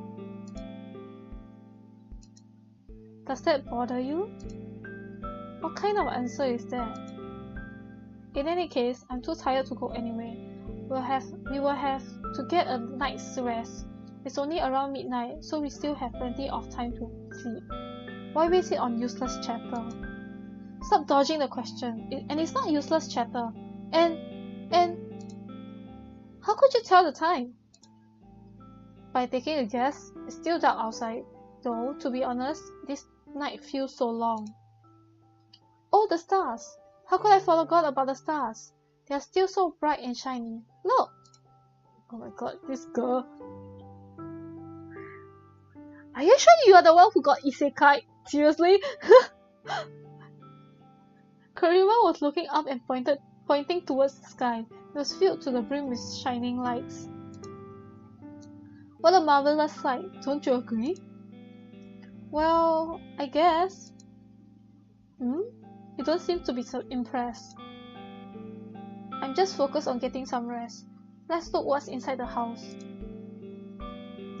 Does that bother you? What kind of answer is that? In any case, I'm too tired to go anyway. We will have to get a night's rest. It's only around midnight, so we still have plenty of time to sleep. Why waste it on useless chatter? Stop dodging the question. And it's not useless chatter. And how could you tell the time? By taking a guess. It's still dark outside. Though, to be honest, this night feels so long. Oh, the stars! How could I forget about the stars? They are still so bright and shiny. Look! Oh my god, this girl. Are you sure you are the one who got isekai? Seriously? Karima was looking up and pointing towards the sky. It was filled to the brim with shining lights. What a marvelous sight, don't you agree? Well, I guess. You don't seem to be so impressed. I'm just focused on getting some rest. Let's look what's inside the house.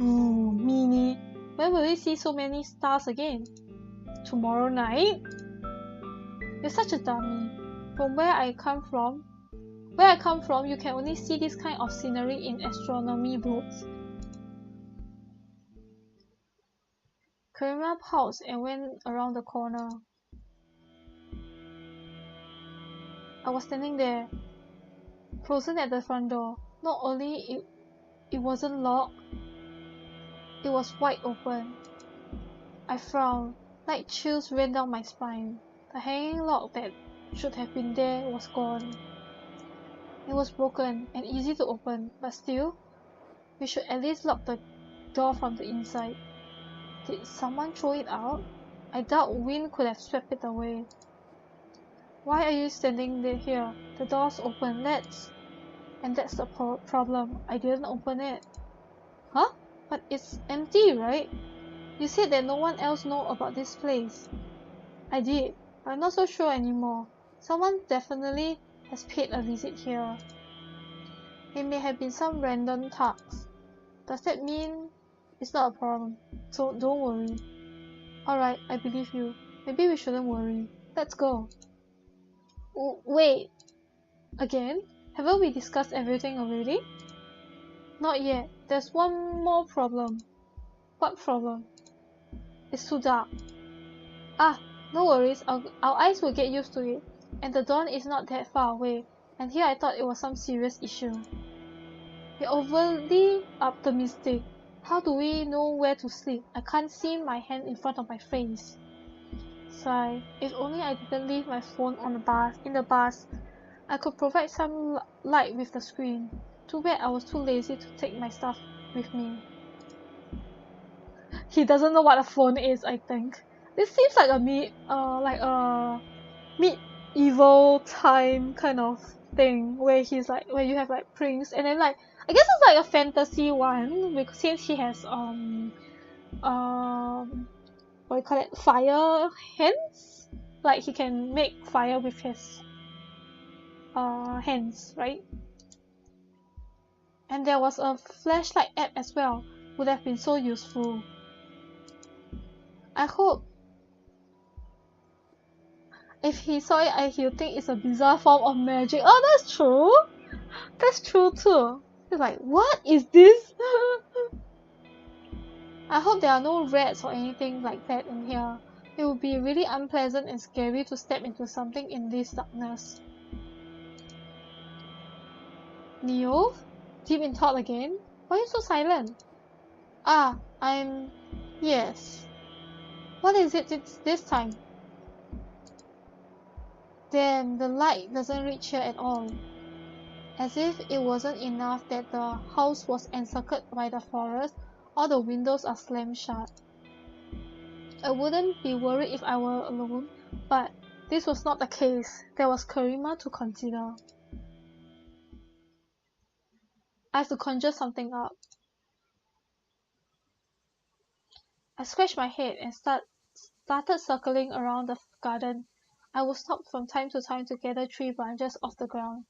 Ooh, Minnie. When will we see so many stars again? Tomorrow night? You're such a dummy. From where I come from, you can only see this kind of scenery in astronomy books. Karima paused and went around the corner. I was standing there, frozen at the front door. Not only it wasn't locked, it was wide open. I frowned. Light chills ran down my spine. The hanging lock that should have been there was gone. It was broken and easy to open, but still, we should at least lock the door from the inside. Did someone throw it out? I doubt wind could have swept it away. Why are you standing there here? The door's open, let's... And that's the problem. I didn't open it. Huh? But it's empty, right? You said that no one else knows about this place. I did, but I'm not so sure anymore. Someone definitely has paid a visit here. It may have been some random thugs. Does that mean it's not a problem? So don't worry. Alright, I believe you. Maybe we shouldn't worry. Let's go. Wait. Again? Haven't we discussed everything already? Not yet. There's one more problem. What problem? It's too dark. Ah, no worries. Our eyes will get used to it. And the dawn is not that far away. And here I thought it was some serious issue. You're overly optimistic. How do we know where to sleep? I can't see my hand in front of my face. Sigh. If only I didn't leave my phone on in the bus. I could provide some light with the screen. Too bad I was too lazy to take my stuff with me. He doesn't know what a phone is, I think. This seems like a medieval time kind of thing where he's like, where you have like prince, and then like I guess it's like a fantasy one because since he has what do you call it, fire hands? Like he can make fire with his hands, right? And there was a flashlight app as well. Would have been so useful. I hope if he saw it, he'll think it's a bizarre form of magic. Oh, that's true. That's true too. He's like, what is this? I hope there are no rats or anything like that in here. It would be really unpleasant and scary to step into something in this darkness. Neoth? Deep in thought again? Why are you so silent? Ah, yes. What is it this time? Damn, the light doesn't reach here at all. As if it wasn't enough that the house was encircled by the forest, all the windows are slammed shut. I wouldn't be worried if I were alone, but this was not the case. There was Karima to consider. I have to conjure something up. I scratched my head and started circling around the garden. I would stop from time to time to gather 3 branches off the ground.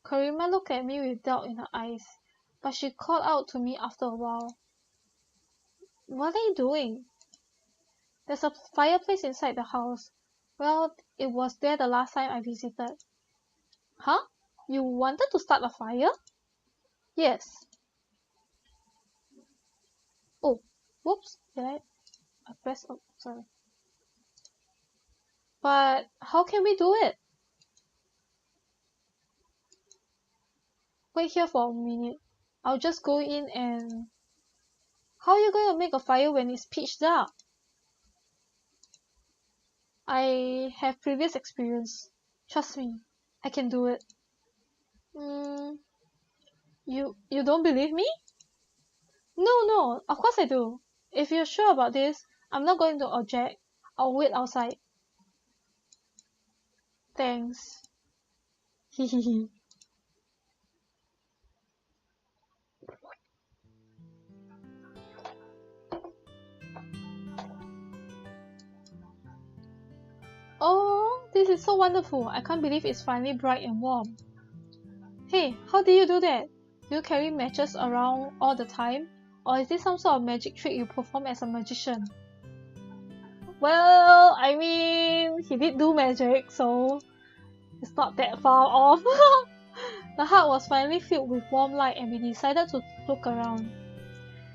Karima looked at me with doubt in her eyes, but she called out to me after a while. What are you doing? There's a fireplace inside the house. Well, it was there the last time I visited. Huh? You wanted to start a fire? Yes. Oh, whoops. Did I press? Oh, sorry. But how can we do it? Wait here for a minute. I'll just go in and... How are you going to make a fire when it's pitch dark? I have previous experience. Trust me, I can do it. You don't believe me? No, of course I do. If you're sure about this, I'm not going to object. I'll wait outside. Thanks. Hehehe. Oh, this is so wonderful. I can't believe it's finally bright and warm. Hey, how do you do that? Do you carry matches around all the time? Or is this some sort of magic trick you perform as a magician? Well, I mean, he did do magic, so it's not that far off. The hut was finally filled with warm light and we decided to look around.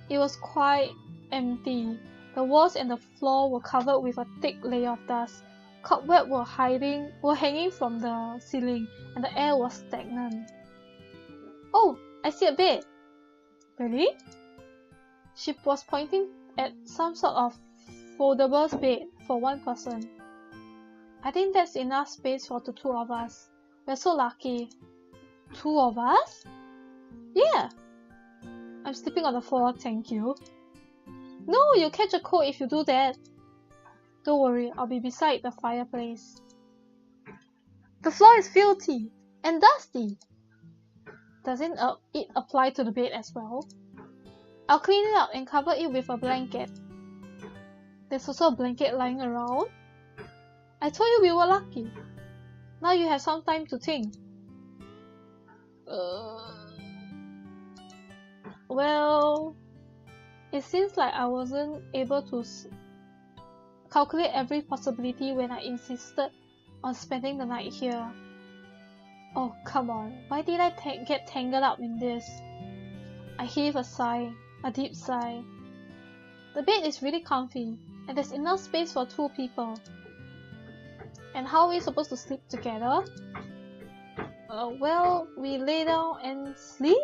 It was quite empty. The walls and the floor were covered with a thick layer of dust. Cobwebs were hanging from the ceiling, and the air was stagnant. Oh, I see a bed. Really? She was pointing at some sort of foldable bed for 1 person. I think that's enough space for the 2 of us. We're so lucky. 2 of us? Yeah. I'm sleeping on the floor, thank you. No, you'll catch a cold if you do that. Don't worry, I'll be beside the fireplace. The floor is filthy and dusty. Doesn't it apply to the bed as well? I'll clean it up and cover it with a blanket. There's also a blanket lying around. I told you we were lucky. Now you have some time to think. Well, it seems like I wasn't able to calculate every possibility when I insisted on spending the night here. Oh, come on. Why did I get tangled up in this? I heave a sigh, a deep sigh. The bed is really comfy, and there's enough space for 2 people. And how are we supposed to sleep together? Well, we lay down and sleep?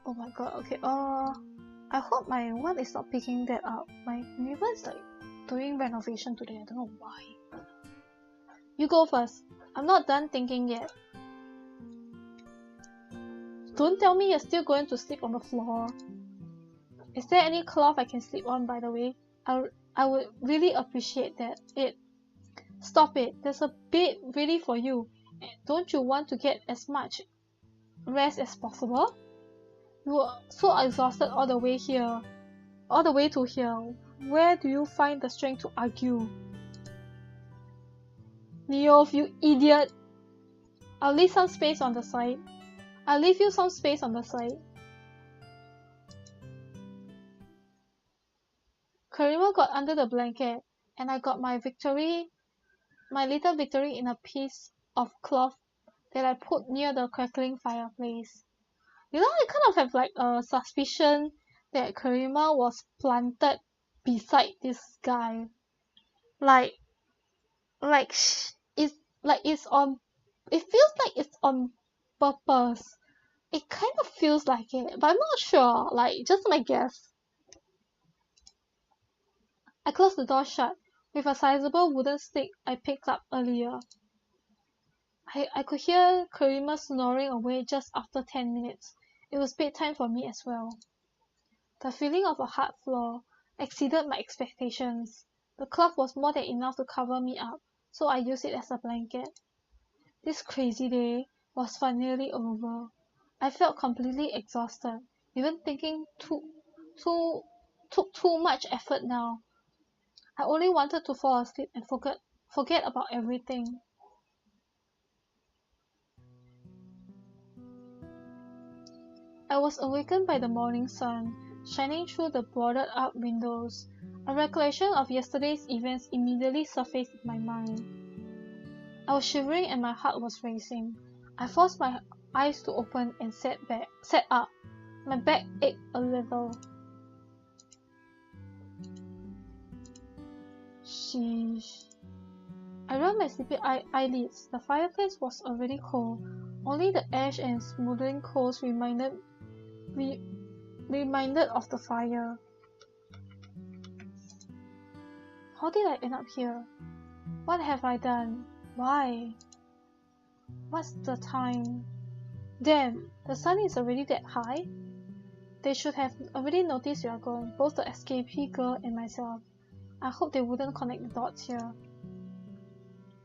Oh my god, okay, I hope my one is not picking that up. My neighbor is like doing renovation today, I don't know why. You go first. I'm not done thinking yet. Don't tell me you're still going to sleep on the floor. Is there any cloth I can sleep on, by the way? I would really appreciate that. Stop it. There's a bed ready for you. Don't you want to get as much rest as possible? You were so exhausted all the way to here. Where do you find the strength to argue? Neoth, you idiot! I'll leave some space on the side. I'll leave you some space on the side. Karima got under the blanket, and I got my little victory in a piece of cloth that I put near the crackling fireplace. You know, I kind of have like a suspicion that Karima was planted beside this guy. It feels like it's on purpose. It kind of feels like it, but I'm not sure, like, just my guess. I closed the door shut with a sizable wooden stick I picked up earlier. I could hear Karima snoring away just after 10 minutes. It was bedtime for me as well. The feeling of a hard floor exceeded my expectations. The cloth was more than enough to cover me up, so I used it as a blanket. This crazy day was finally over. I felt completely exhausted. Even thinking took too much effort now. I only wanted to fall asleep and forget about everything. I was awakened by the morning sun, shining through the boarded up windows. A recollection of yesterday's events immediately surfaced in my mind. I was shivering and my heart was racing. I forced my eyes to open and sat up. My back ached a little. Sheesh. I rubbed my sleepy eyelids. The fireplace was already cold. Only the ash and smoldering coals reminded of the fire. How did I end up here? What have I done? Why? What's the time? Damn, the sun is already that high? They should have already noticed we are gone, both the escapee girl and myself. I hope they wouldn't connect the dots here.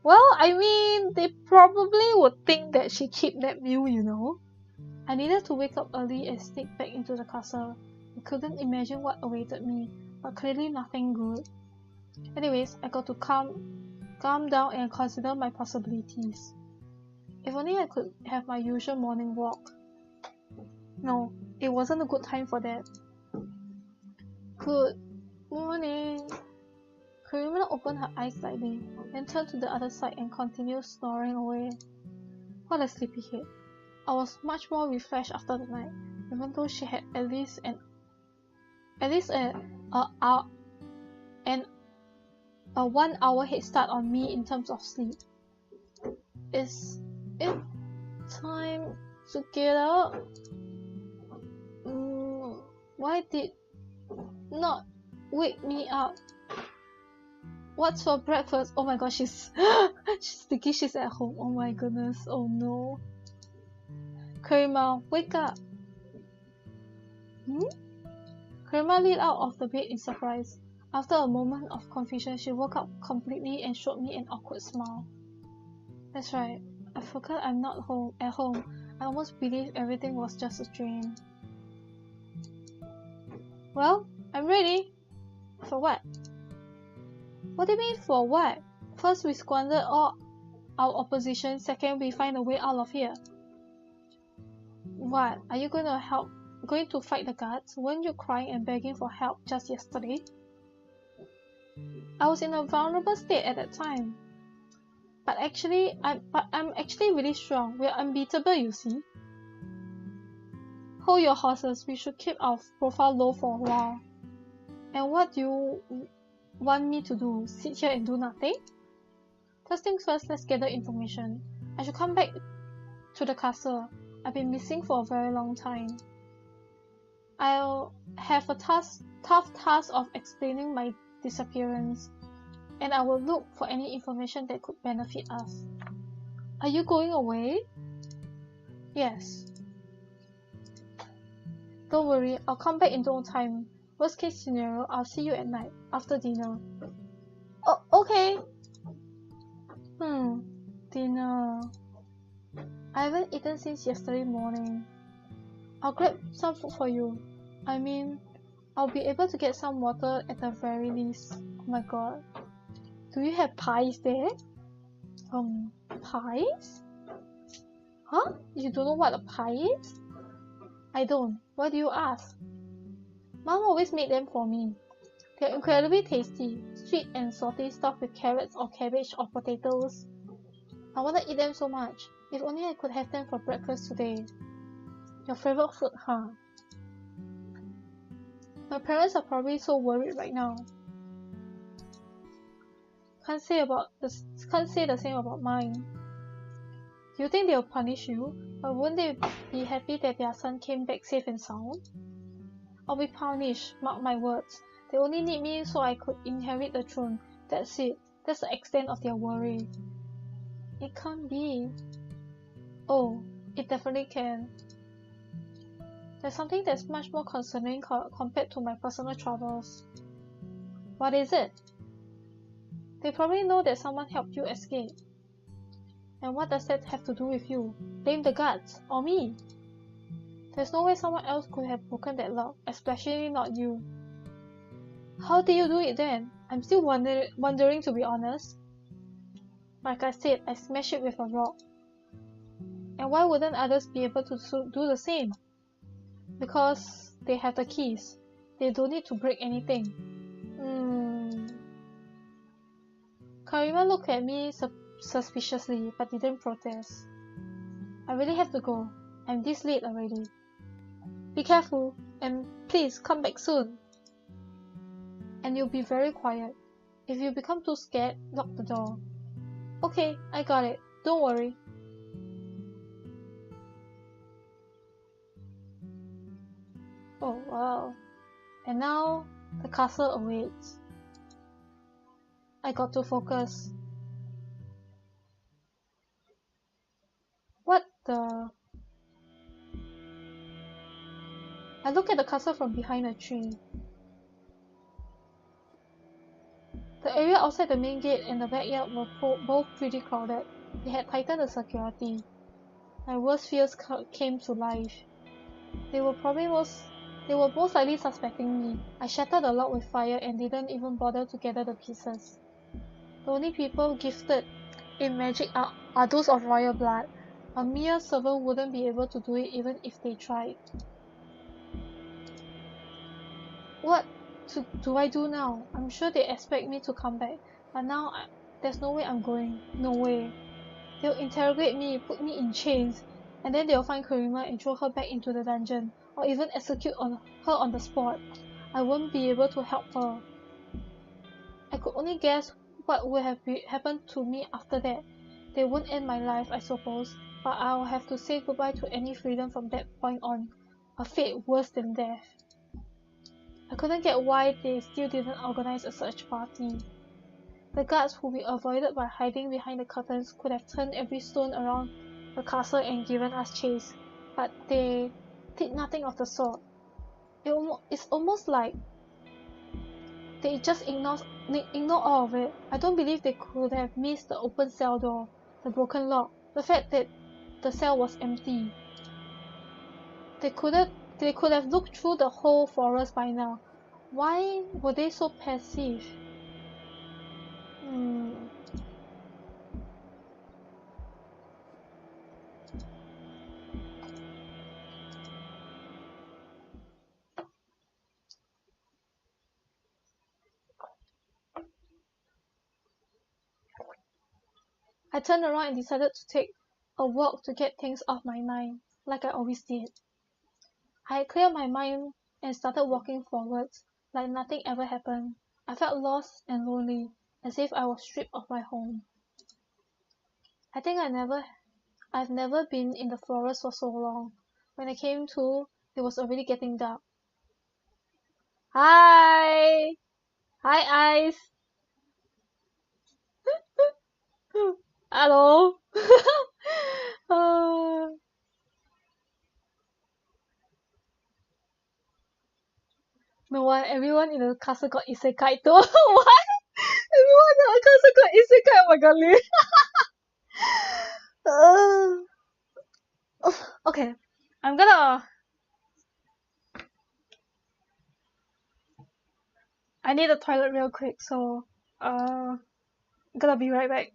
Well, I mean, they probably would think that she kidnapped you, you know. I needed to wake up early and sneak back into the castle. I couldn't imagine what awaited me, but clearly nothing good. Anyways, I got to calm down and consider my possibilities. If only I could have my usual morning walk. No, it wasn't a good time for that. Good morning. Karima opened her eyes slightly, then turned to the other side and continued snoring away. What a sleepyhead. I was much more refreshed after the night, even though she had at least a 1 hour head start on me in terms of sleep. Is it time to get up? Why did not wake me up? What's for breakfast? Oh my gosh, she's thinking she's at home. Oh my goodness, oh no. Karima, wake up. Karima leaped out of the bed in surprise. After a moment of confusion, she woke up completely and showed me an awkward smile. That's right, I forgot I'm not at home. I almost believed everything was just a dream. Well, I'm ready. For what? What do you mean for what? First we squandered all our opposition, second we find a way out of here. What? Are you going to fight the guards? Weren't you crying and begging for help just yesterday? I was in a vulnerable state at that time. But I'm actually really strong. We're unbeatable, you see. Hold your horses. We should keep our profile low for a while. And what do you want me to do? Sit here and do nothing? First things first, let's gather information. I should come back to the castle. I've been missing for a very long time. I'll have a tough task of explaining my disappearance, and I will look for any information that could benefit us. Are you going away? Yes. Don't worry, I'll come back in no time. Worst case scenario, I'll see you at night, after dinner. Oh, okay. Dinner. I haven't eaten since yesterday morning. I'll grab some food for you. I mean, I'll be able to get some water at the very least. Oh my god. Do you have pies there? Pies? Huh? You don't know what a pie is? I don't. Why do you ask? Mom always made them for me. They're incredibly tasty, sweet and salty, stuffed with carrots or cabbage or potatoes. I want to eat them so much. If only I could have them for breakfast today. Your favorite food, huh? My parents are probably so worried right now. Can't say the same about mine. Do you think they'll punish you? Or wouldn't they be happy that their son came back safe and sound? I'll be punished, mark my words. They only need me so I could inherit the throne. That's it. That's the extent of their worry. It can't be. Oh, it definitely can. There's something that's much more concerning compared to my personal troubles. What is it? They probably know that someone helped you escape. And what does that have to do with you? Blame the guards, or me? There's no way someone else could have broken that lock, especially not you. How did you do it then? I'm still wondering, to be honest. Like I said, I smashed it with a rock. And why wouldn't others be able to do the same? Because they have the keys. They don't need to break anything. Karima looked at me suspiciously, but didn't protest. I really have to go. I'm this late already. Be careful, and please come back soon. And you'll be very quiet. If you become too scared, lock the door. Okay, I got it. Don't worry. Oh wow. And now, the castle awaits. I got to focus. What the... I look at the castle from behind a tree. The area outside the main gate and the backyard were both pretty crowded. They had tightened the security. My worst fears came to life. They were most likely suspecting me. I shattered the lock with fire and didn't even bother to gather the pieces. The only people gifted in magic are those of royal blood. A mere servant wouldn't be able to do it even if they tried. What do I do now? I'm sure they expect me to come back, but now there's no way I'm going. No way. They'll interrogate me, put me in chains, and then they'll find Karima and throw her back into the dungeon, or even execute her on the spot. I won't be able to help her. I could only guess what would have happened to me after that. They won't end my life, I suppose, but I'll have to say goodbye to any freedom from that point on. A fate worse than death. I couldn't get why they still didn't organize a search party. The guards who we avoided by hiding behind the curtains could have turned every stone around the castle and given us chase, but they did nothing of the sort. It's almost like they just ignore all of it. I don't believe they could have missed the open cell door, the broken lock, the fact that the cell was empty. They could have looked through the whole forest by now. Why were they so passive? I turned around and decided to take a walk to get things off my mind, like I always did. I had cleared my mind and started walking forwards, like nothing ever happened. I felt lost and lonely, as if I was stripped of my home. I think I've never been in the forest for so long. When I came to, it was already getting dark. Hi! Hi, Ice! Hello! No one, everyone in the castle got isekai too. What? Everyone in the castle got isekai, oh my god, Lily. Okay, I'm gonna... I need a toilet real quick, so gonna be right back.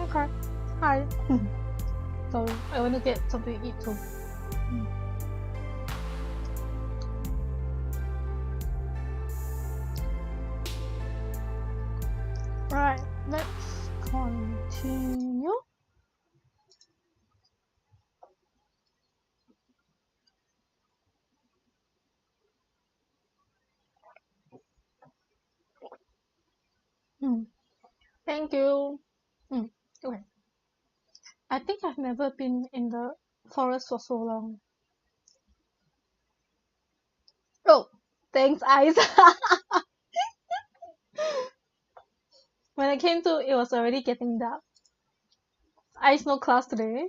Okay. Hi. So I want to get something to eat too. Right, let's continue. Thank you. Okay. I think I've never been in the forest for so long. Oh, thanks, Ice. When I came to, it was already getting dark. Ice no class today,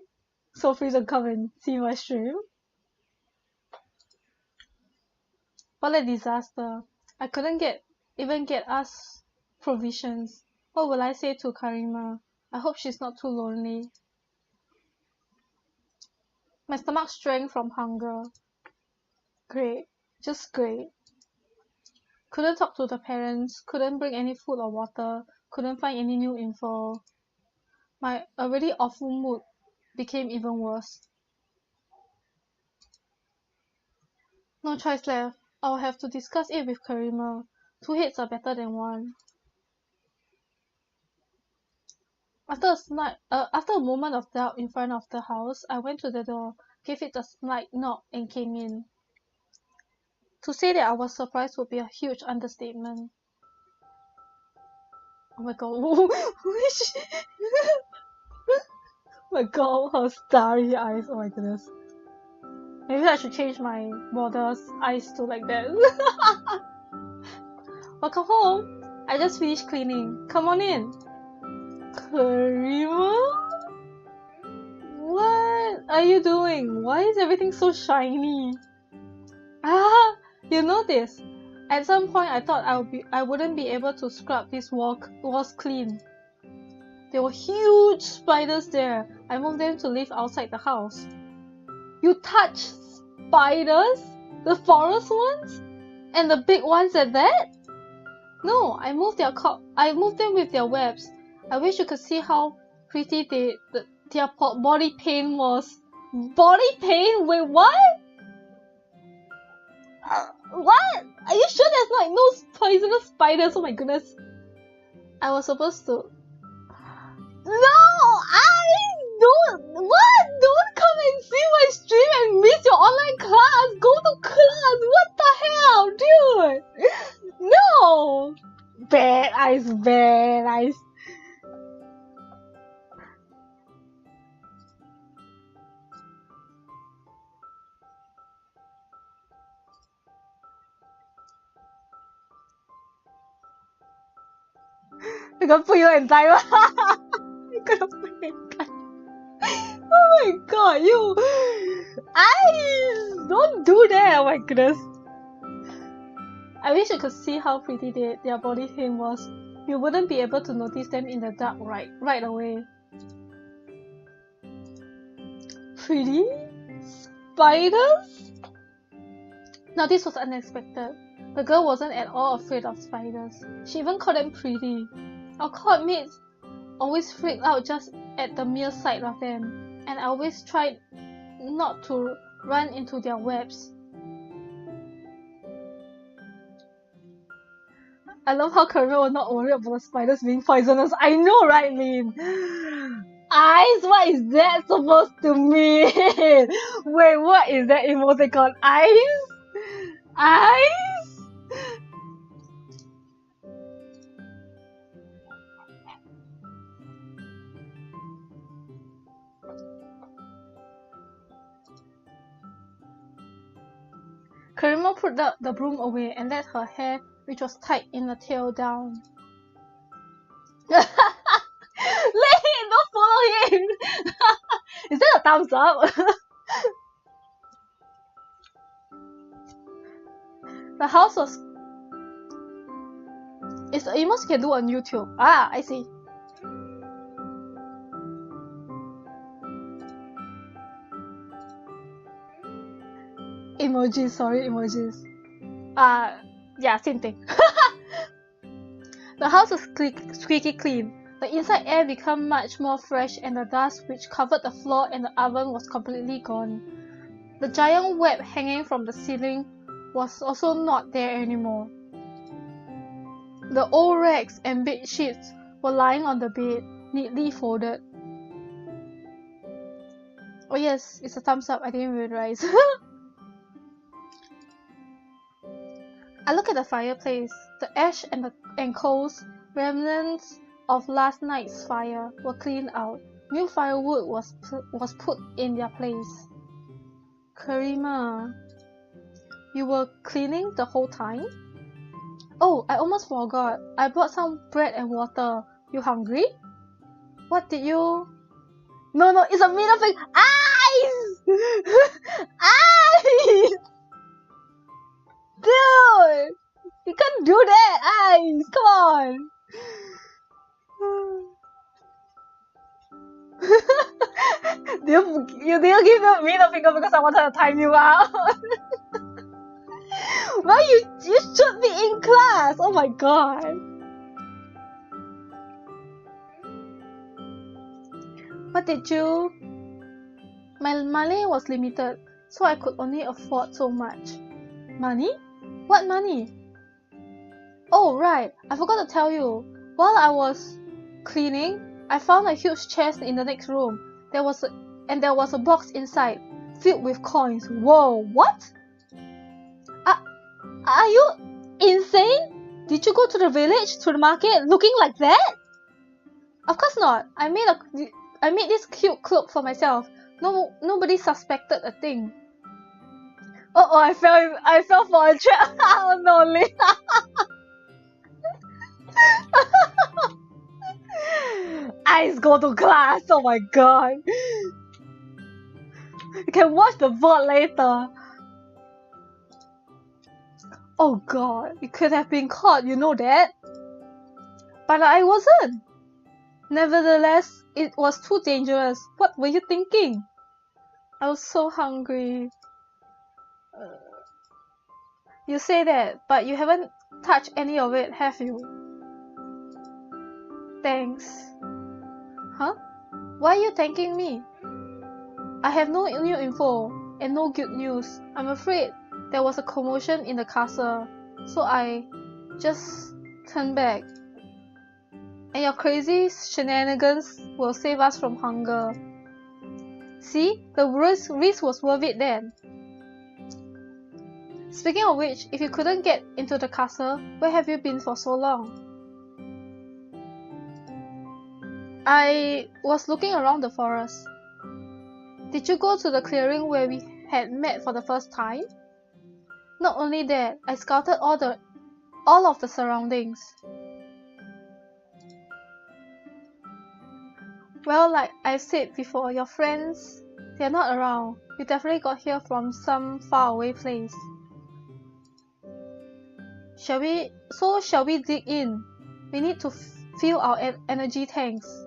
so free to come and see my stream. What a disaster. I couldn't even get us provisions. What will I say to Karima? I hope she's not too lonely. My stomach shrank from hunger. Great. Just great. Couldn't talk to the parents, couldn't bring any food or water, couldn't find any new info. My already awful mood became even worse. No choice left. I'll have to discuss it with Karima. 2 heads are better than 1. After a moment of doubt in front of the house, I went to the door, gave it a slight knock, and came in. To say that I was surprised would be a huge understatement. Oh my god. Oh my god, her starry eyes. Oh my goodness. Maybe I should change my border's eyes to like that. Welcome home. I just finished cleaning. Come on in. Karima? What are you doing? Why is everything so shiny? Ah, you know this. At some point I thought I wouldn't be able to scrub these walls clean. There were huge spiders there. I moved them to live outside the house. You touch spiders? The forest ones? And the big ones at that? No, I moved them with their webs. I wish you could see how pretty their body paint was. Body paint? Wait, what? What? Are you sure there's like no poisonous spiders? Oh my goodness. I was supposed to... No! What? Don't come and see my stream and miss your online class! Go to class! What the hell, dude? No! Bad eyes. I'm gonna put you in time. I'm gonna put you in time. Oh my god, you eyes! Don't do that! Oh my goodness. I wish you could see how pretty their body paint was. You wouldn't be able to notice them in the dark right away. Pretty? Spiders? Now this was unexpected. The girl wasn't at all afraid of spiders. She even called them pretty. Our court mates always freaked out just at the mere sight of them, and I always tried not to run into their webs. I love how Karima was not worried about the spiders being poisonous. I know, right, Lin? Eyes? What is that supposed to mean? Wait, what is that emoticon? Eyes? Eyes? Karima put the broom away and let her hair, which was tied in a tail, down. Let him, don't follow him! Is that a thumbs up? The house was... It's the emotes you can do on YouTube. Ah, I see. Emojis, sorry, emojis. Yeah, same thing. The house was squeaky clean. The inside air became much more fresh, and the dust which covered the floor and the oven was completely gone. The giant web hanging from the ceiling was also not there anymore. The old rags and bed sheets were lying on the bed, neatly folded. Oh yes, it's a thumbs up, I didn't realize. I look at the fireplace. The ash and coals, remnants of last night's fire, were cleaned out. New firewood was put in their place. Karima, you were cleaning the whole time? Oh, I almost forgot. I brought some bread and water. You hungry? What did you... No, it's a middle finger. Eyes! Eyes! Dude! You can't do that, Eyes! Come on! You didn't give me a middle finger because I wanted to time you out. Well, you should be in class. Oh my god. What did you... My money was limited, so I could only afford so much. Money? What money? Oh right, I forgot to tell you. While I was cleaning, I found a huge chest in the next room. There was a box inside, filled with coins. Whoa, what? Are you insane? Did you go to the village, to the market, looking like that? Of course not. I made this cute cloak for myself. Nobody suspected a thing. Oh, I fell for a trap. Oh no, Lin. Eyes go to class. Oh my god. You can watch the VOD later. Oh god, you could have been caught, you know that? But I wasn't. Nevertheless, it was too dangerous. What were you thinking? I was so hungry. You say that, but you haven't touched any of it, have you? Thanks. Huh? Why are you thanking me? I have no new info and no good news. I'm afraid there was a commotion in the castle, so I just turned back. And your crazy shenanigans will save us from hunger. See, the risk was worth it then. Speaking of which, if you couldn't get into the castle, where have you been for so long? I was looking around the forest. Did you go to the clearing where we had met for the first time? Not only that, I scouted all of the surroundings. Well, like I've said before, your friends, they're not around. You definitely got here from some faraway place. Shall we dig in? We need to fill our energy tanks.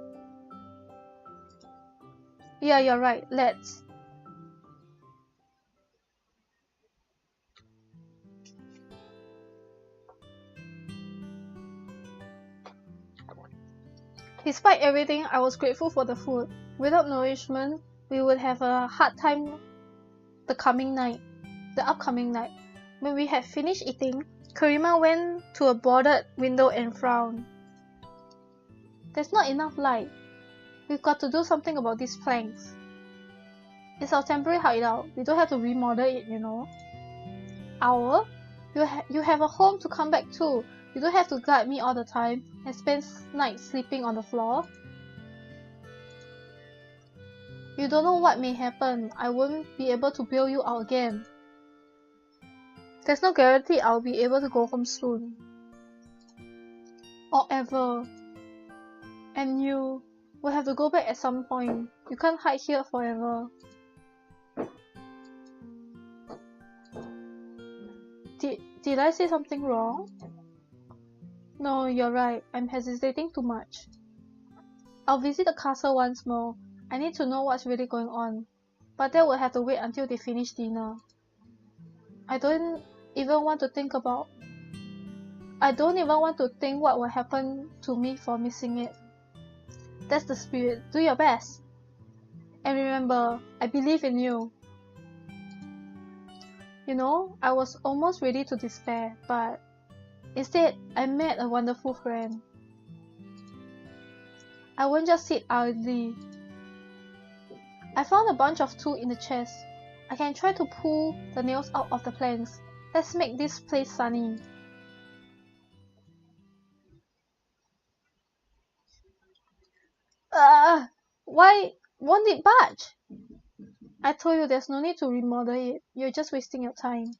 Yeah, you're right. Let's. Despite everything, I was grateful for the food. Without nourishment, we would have a hard time the upcoming night. When we had finished eating, Karima went to a boarded window and frowned. There's not enough light. We've got to do something about these planks. It's our temporary hideout. We don't have to remodel it, you know. Our? You have a home to come back to. You don't have to guard me all the time and spend nights sleeping on the floor. You don't know what may happen. I won't be able to bail you out again. There's no guarantee I'll be able to go home soon. Or ever. And you will have to go back at some point. You can't hide here forever. Did I say something wrong? No, you're right. I'm hesitating too much. I'll visit the castle once more. I need to know what's really going on. But that will have to wait until they finish dinner. I don't even want to think what will happen to me for missing it. That's the spirit. Do your best. And remember, I believe in you. You know, I was almost ready to despair, but instead, I met a wonderful friend. I won't just sit idly. I found a bunch of tools in the chest. I can try to pull the nails out of the planks. Let's make this place sunny. Why won't it budge? I told you there's no need to remodel it. You're just wasting your time.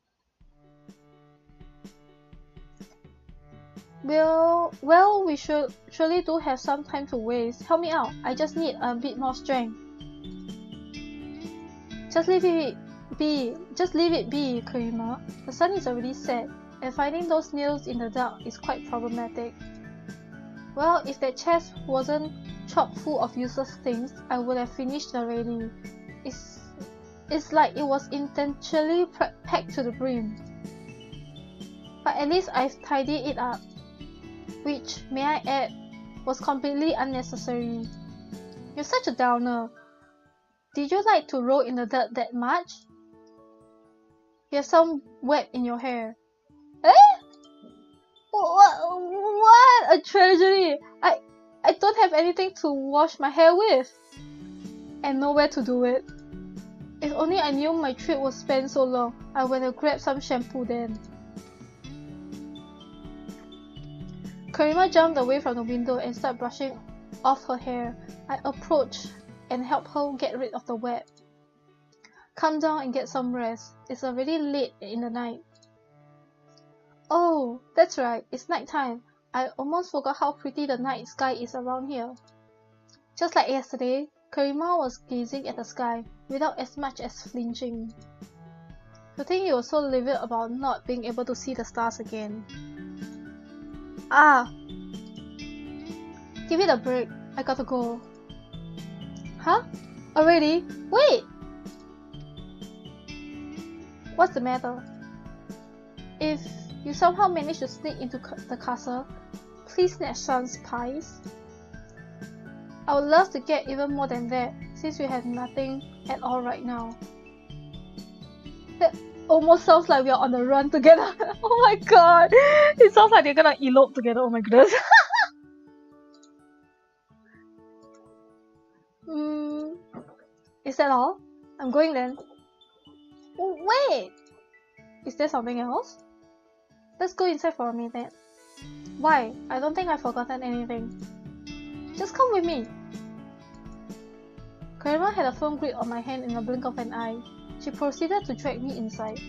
Well, we surely do have some time to waste. Help me out. I just need a bit more strength. Just leave it be. Just leave it be, Karima. The sun is already set, and finding those nails in the dark is quite problematic. Well, if that chest wasn't chock full of useless things, I would have finished already. It's like it was intentionally packed to the brim. But at least I've tidied it up, which, may I add, was completely unnecessary. You're such a downer. Did you like to roll in the dirt that much? You have some wet in your hair. Eh? What a tragedy! I don't have anything to wash my hair with, and nowhere to do it. If only I knew my trip would spend so long, I would have grabbed some shampoo then. Karima jumped away from the window and started brushing off her hair. I approached and helped her get rid of the wet. Come down and get some rest. It's already late in the night. Oh, that's right, it's night time. I almost forgot how pretty the night sky is around here. Just like yesterday, Karima was gazing at the sky without as much as flinching. You think you were so livid about not being able to see the stars again? Ah! Give it a break. I gotta go. Huh? Already? Wait! What's the matter? If you somehow manage to sneak into the castle, please snatch Sun's pies. I would love to get even more than that, since we have nothing at all right now. That almost sounds like we are on the run together. Oh my god! It sounds like they're gonna elope together, oh my goodness. Is that all? I'm going then. Oh, wait! Is there something else? Let's go inside for a minute. Why? I don't think I've forgotten anything. Just come with me. Karima had a firm grip on my hand in a blink of an eye. She proceeded to drag me inside.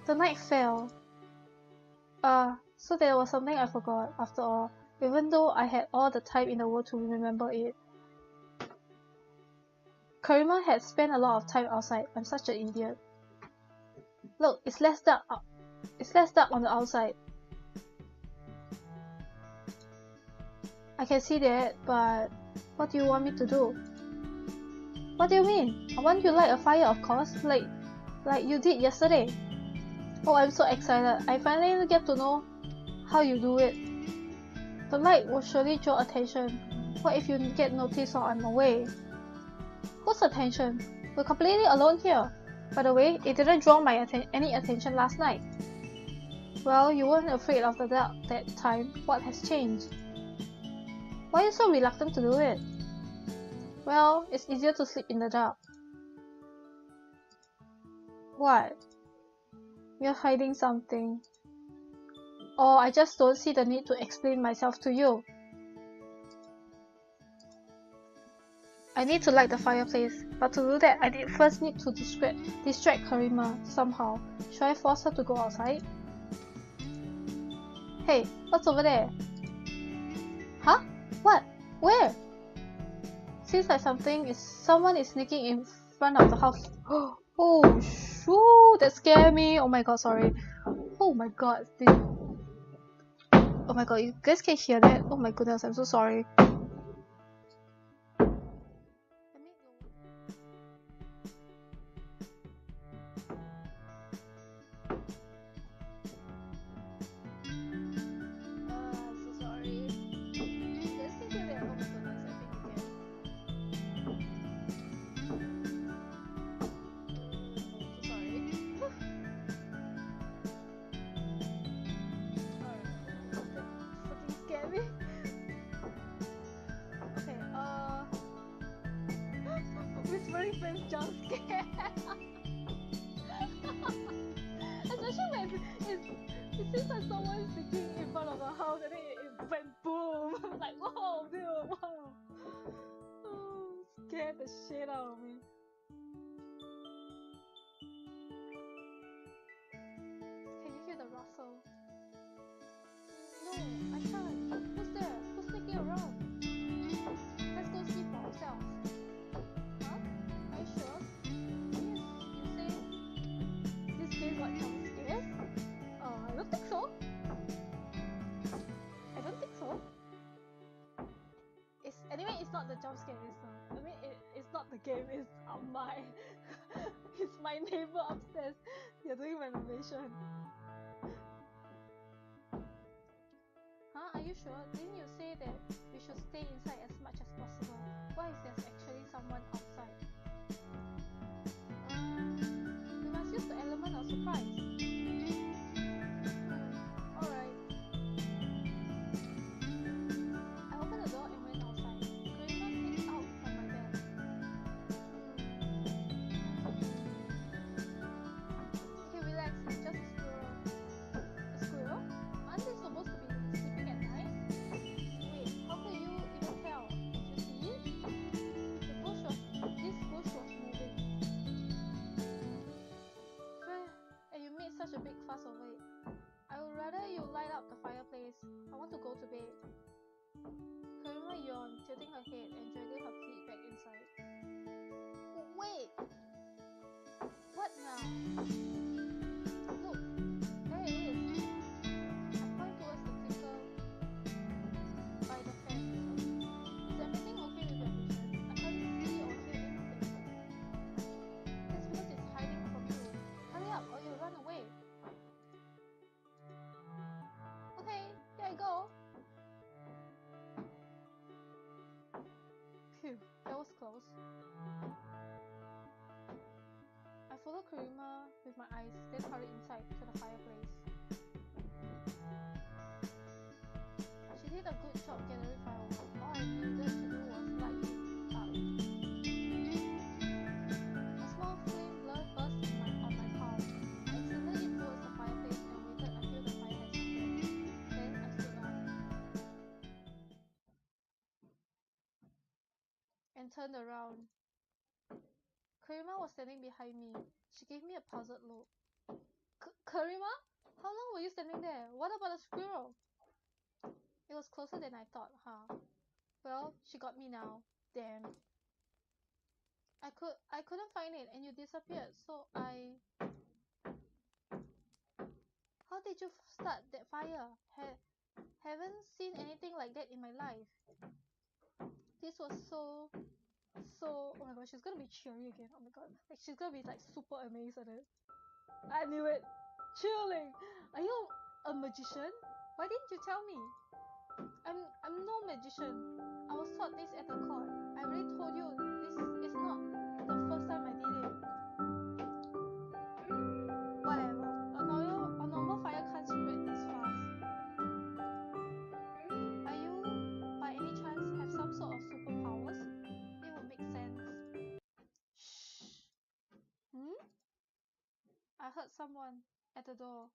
The night fell. So there was something I forgot, after all, even though I had all the time in the world to remember it. Karima had spent a lot of time outside. I'm such an idiot. Look, it's less dark on the outside. I can see that, but what do you want me to do? What do you mean? I want you to light a fire, of course, like you did yesterday. Oh, I'm so excited. I finally get to know how you do it. The light will surely draw attention. What if you get noticed while I'm away? Whose attention? We're completely alone here. By the way, it didn't draw my any attention last night. Well, you weren't afraid of the dark that time. What has changed? Why are you so reluctant to do it? Well, it's easier to sleep in the dark. What? You're hiding something. Or I just don't see the need to explain myself to you. I need to light the fireplace, but to do that, I first need to distract Karima somehow. Should I force her to go outside? Hey, what's over there? Huh? What? Where? Seems like someone is sneaking in front of the house. Oh, shoo! That scared me. Oh my god, sorry. Oh my god. Oh my god, you guys can hear that? Oh my goodness, I'm so sorry. whispering friends jump scare. Especially when it seems like someone's sitting in front of the house and then it went boom. Like, whoa, dude, wow. Oh, scared the shit out of me. Can you hear the rustle? No, I can't. Who's there? Who's sneaking around? Let's go see for ourselves. Huh? Are you sure? Yes, you say this game got jump scares? I don't think so. I don't think so. Anyway, it's not the jump scare. It's not the game. It's it's my neighbor upstairs. They're doing renovation. Huh? Are you sure? Didn't you say that we should stay inside as much as possible? What if there's actually someone outside? We must use the element of surprise. Alright. I opened the door and went outside. Grandma peeked out from my bed. Okay, relax. It's just a squirrel. A squirrel? Aren't they supposed to be sleeping at night? Wait, how could you even tell? Did you see it? This bush was moving. And you made such a big fuss over it. I would rather you light up the fireplace. I want to go to bed. Karima yawned, tilting her head and dragging her feet back inside. Wait! What now? Look, there it is. I point towards the flicker by the fence. Is everything okay with your vision? I can't see or hear anything. That's because it's hiding from you. Hurry up or you'll run away. Okay, here I go. Phew, that was close. I followed Karima with my eyes, then hurried inside to the fireplace. She did a good job gathering firewood. All I needed to do was light it up. A small flame burst on my palm. I extended it towards the fireplace and waited until the fire had spread. Then I stood up and turned around. Karima was standing behind me. She gave me a puzzled look. Karima? How long were you standing there? What about the squirrel? It was closer than I thought, huh? Well, she got me now. Damn. I couldn't find it and you disappeared, so I... How did you start that fire? Haven't seen anything like that in my life. This was so... Oh my god, she's gonna be cheery again. Oh my god. Like, she's gonna be like super amazed at it. I knew it. Chilling. Are you a magician? Why didn't you tell me? I'm no magician. I was taught this at the court. I already told you this is not the first time I did it. Whatever. A normal fire can't spread this fast. Are you, by any chance, have some sort of superpowers? It would make sense. Shh. I heard someone at the door.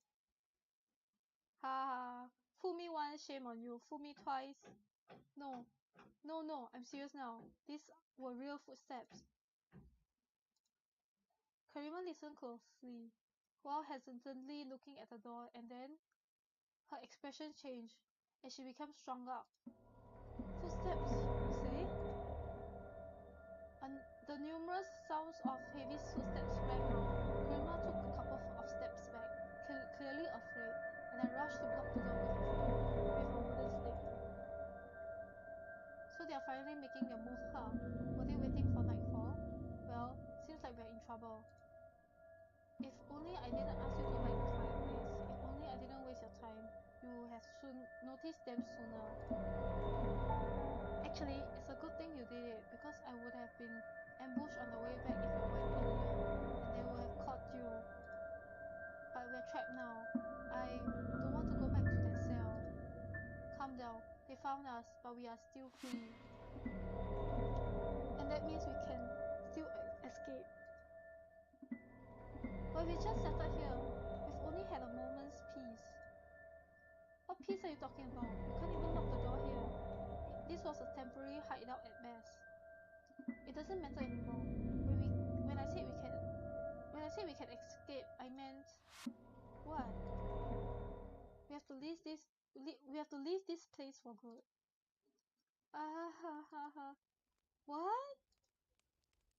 Ha ha. Fool me once, shame on you. Fool me twice. No, I'm serious now. These were real footsteps. Karima listened closely, while hesitantly looking at the door, and then her expression changed, and she became strung up. Footsteps, you say? The numerous sounds of heavy footsteps rang out. Karima took a couple of steps back, clearly afraid, and I rushed to block the door with a wooden stick. So they are finally making their move, huh? Were they waiting for nightfall? Well, seems like we're in trouble. If only I didn't ask you to light the fireplace. If only I didn't waste your time. You would have soon noticed them sooner. Actually, it's a good thing you did it, because I would have been ambushed on the way back if I went earlier, and they would have caught you. But we're trapped now. I don't want to go back to that cell. Calm down. They found us, but we are still free. And that means we can still But we just settled here. We've only had a moment's peace. What peace are you talking about? You can't even lock the door here. This was a temporary hideout at best. It doesn't matter anymore. When I said we can escape, I meant what? We have to leave this place for good. What?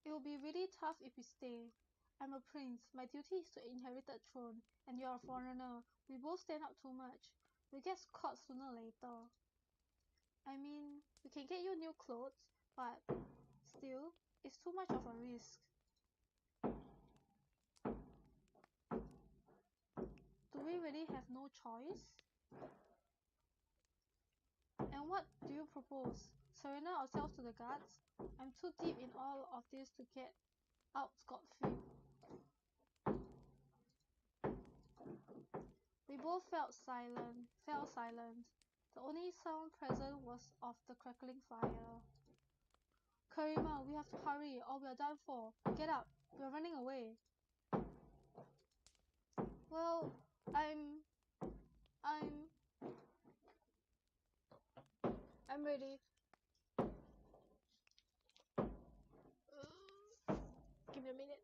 It will be really tough if we stay. I'm a prince. My duty is to inherit the throne, and you're a foreigner. We both stand out too much. We'll get caught sooner or later. I mean, we can get you new clothes, but still, it's too much of a risk. Do we really have no choice? And what do you propose? Surrender ourselves to the guards? I'm too deep in all of this to get out scot-free. We both fell silent. The only sound present was of the crackling fire. Karima, we have to hurry or we're done for. Get up, we're running away. Well, I'm ready. Give me a minute.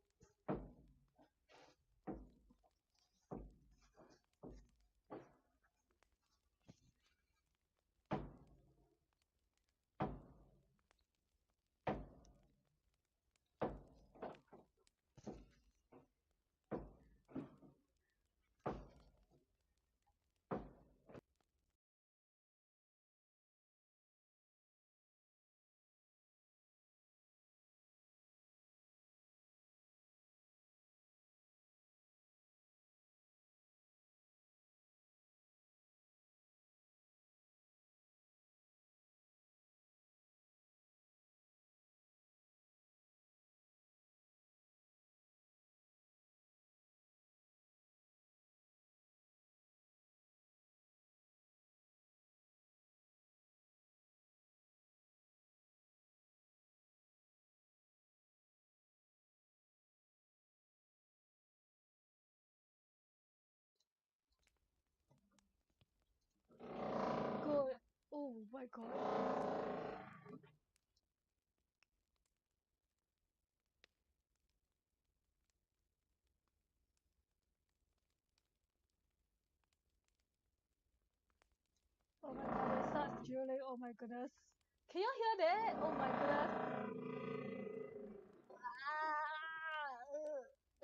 Good. Oh my god. Oh my god, it starts drilling. Oh my goodness. Can you hear that? Oh my goodness.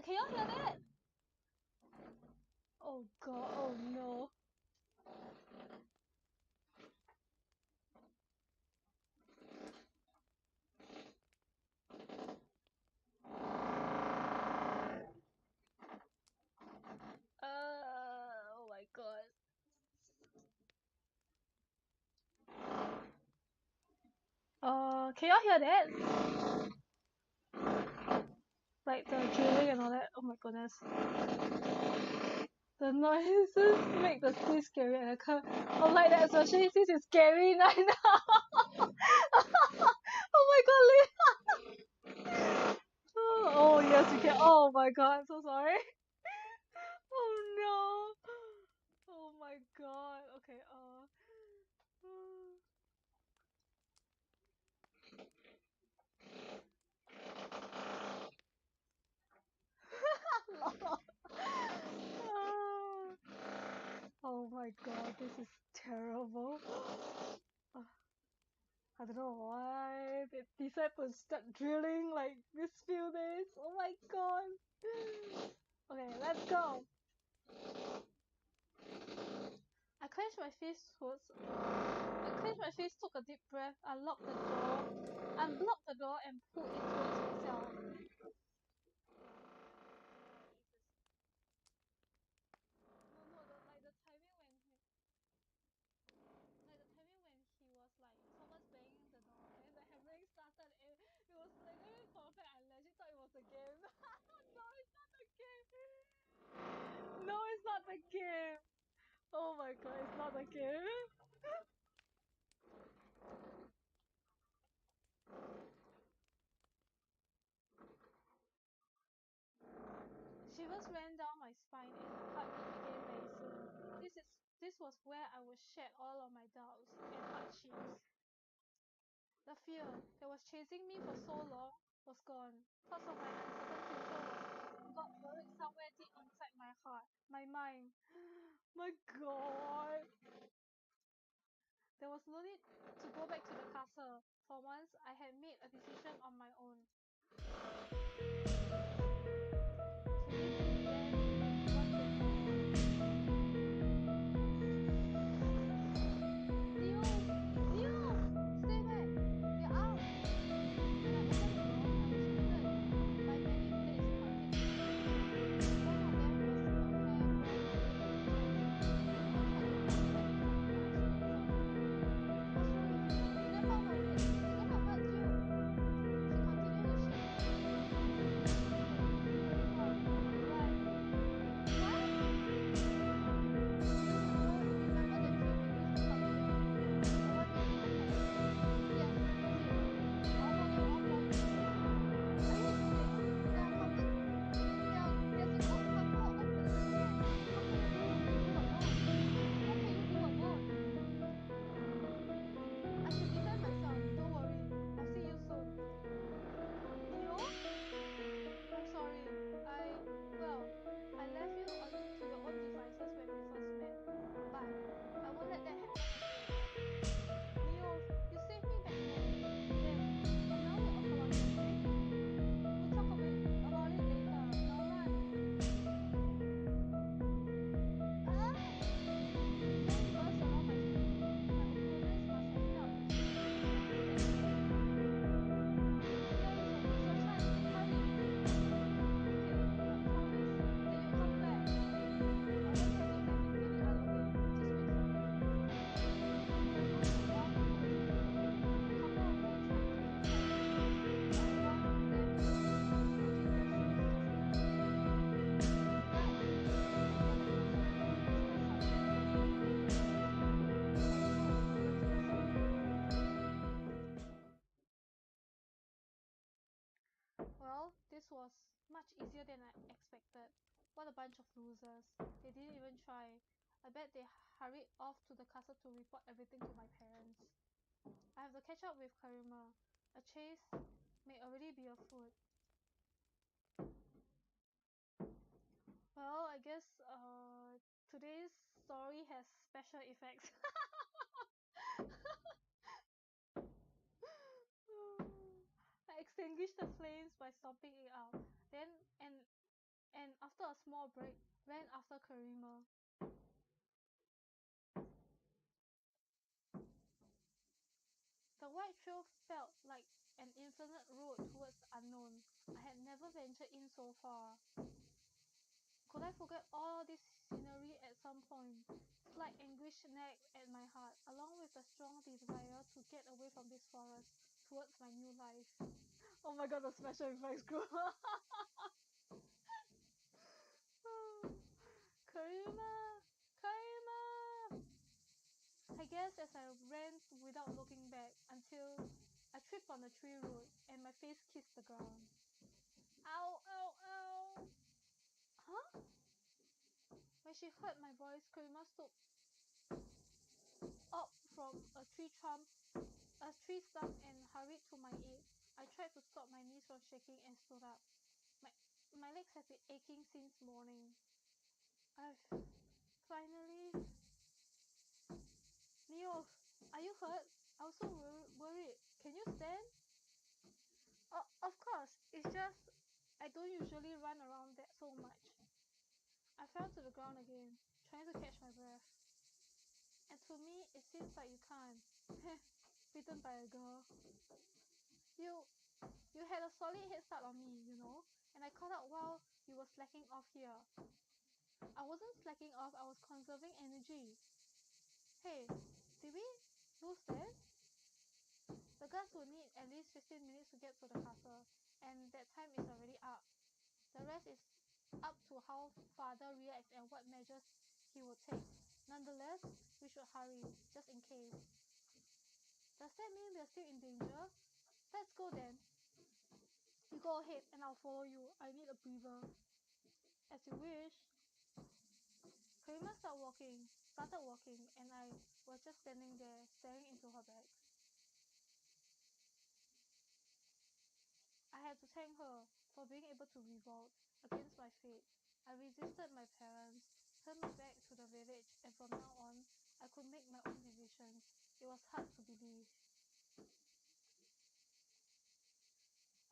Can you hear that? Oh god, oh no. Oh my god. Can you hear that? Like the drilling and all that. Oh my goodness. The noises make the scene scary and I can't. I like that, especially since it's scary right now. Oh my god, oh yes, you can. Oh my god, I'm so sorry. Oh no. Oh my god. Okay. Oh my god, this is terrible. I don't know why they decided to start drilling like this few days. Oh my god. Okay, let's go. I clenched my fist, took a deep breath, unlocked the door and pulled it towards myself. No, the timing when he was like someone's banging the door, then the hammering started. It was like very perfect. I legit thought it was a game. No, it's not the game. No, it's not the game. Oh my god, it's not the game. She was chills ran down my spine and my heart beat again very soon. This was where I would shed all of my doubts and hardships. The fear that was chasing me for so long was gone. Thoughts of my uncertain future got buried somewhere deep inside my heart, my mind. My God! There was no need to go back to the castle. For once, I had made a decision on my own. To live with them once and for all. Neo! Stay back! They're out! When I opened the door, I was greeted by many blades pointing at me. One of them was a hairbreadth away from my chest. The other tried to hold me back inside, but I stood firm. What's wrong with you? Snap out of it! They're gonna hurt you! She continued to shake her head. Karima, run! What? Do you remember the dream we used to come here? The one between the pairs? Yes, that's it. I'll hold you off while you escape. Are you insane? There's a couple of blades there. How can you do alone? What can you do alone? I can defend myself. Don't worry. I'll see you soon. Neo? I'm sorry. I left you to your own devices when we first met. But I won't let that happen again. Neo, you saved me back then. And now you're apologizing? We'll talk about it later. Now run. Ah! Pain burst around my feet. My opponents must have felt the heat as I stepped back. Here's your chance. Hurry. Okay, I promise that you'll come back. I won't hesitate any other way. Just wait for me. Karima took off towards the gate. A couple of men tried to keep her distance, but I warned them against exposing their shoes just yet. The guards had gathered closer, whispered something in my ear. Karima was nowhere to be seen. Well, this was much easier than I expected. What a bunch of losers. They didn't even try. I bet they hurried off to the castle to report everything to my parents. I have to catch up with Karima. A chase may already be afoot. Well, I guess today's story has special effects. I extinguished the flames by stomping it out. Then and after a small break, ran after Karima. The white trail felt like an infinite road towards the unknown. I had never ventured in so far. Could I forget all this scenery at some point? Slight anguish nagged at my heart, along with the strong desire to get away from this forest towards my new life. Oh my god, the special effects group! Karima! Karima! I guess as I ran without looking back until I tripped on the tree root and my face kissed the ground. Ow, ow, ow! Huh? When she heard my voice, Karima stood up from a tree stump and hurried to my aid. I tried to stop my knees from shaking and stood up. My legs have been aching since morning. I've finally... Neo, are you hurt? I was so worried. Can you stand? Of course, it's just I don't usually run around that so much. I fell to the ground again, trying to catch my breath. And to me, it seems like you can't. Bitten by a girl. You had a solid head start on me, you know, and I caught up while you were slacking off here. I wasn't slacking off, I was conserving energy. Hey, did we lose that? The guards will need at least 15 minutes to get to the castle, and that time is already up. The rest is up to how father reacts and what measures he will take. Nonetheless, we should hurry, just in case. Does that mean we are still in danger? Let's go then. You go ahead and I'll follow you. I need a breather. As you wish. Karima started walking, and I was just standing there, staring into her bag. I had to thank her for being able to revolt against my fate. I resisted my parents, turned my back to the village, and from now on, I could make my own decisions. It was hard to believe.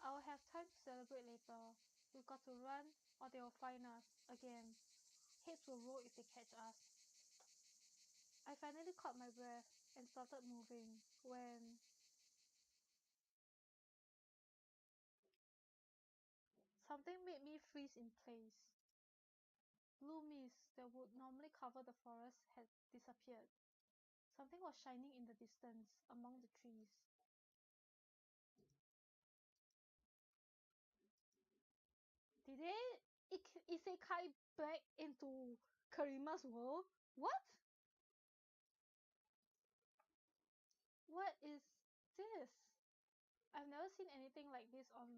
I'll have time to celebrate later. We've got to run, or they will find us again. Heads will roll if they catch us. I finally caught my breath and started moving when something made me freeze in place. Blue mist that would normally cover the forest had disappeared. Something was shining in the distance among the trees. Did they isekai back into Karima's world? What? What is this? I've never seen anything like this on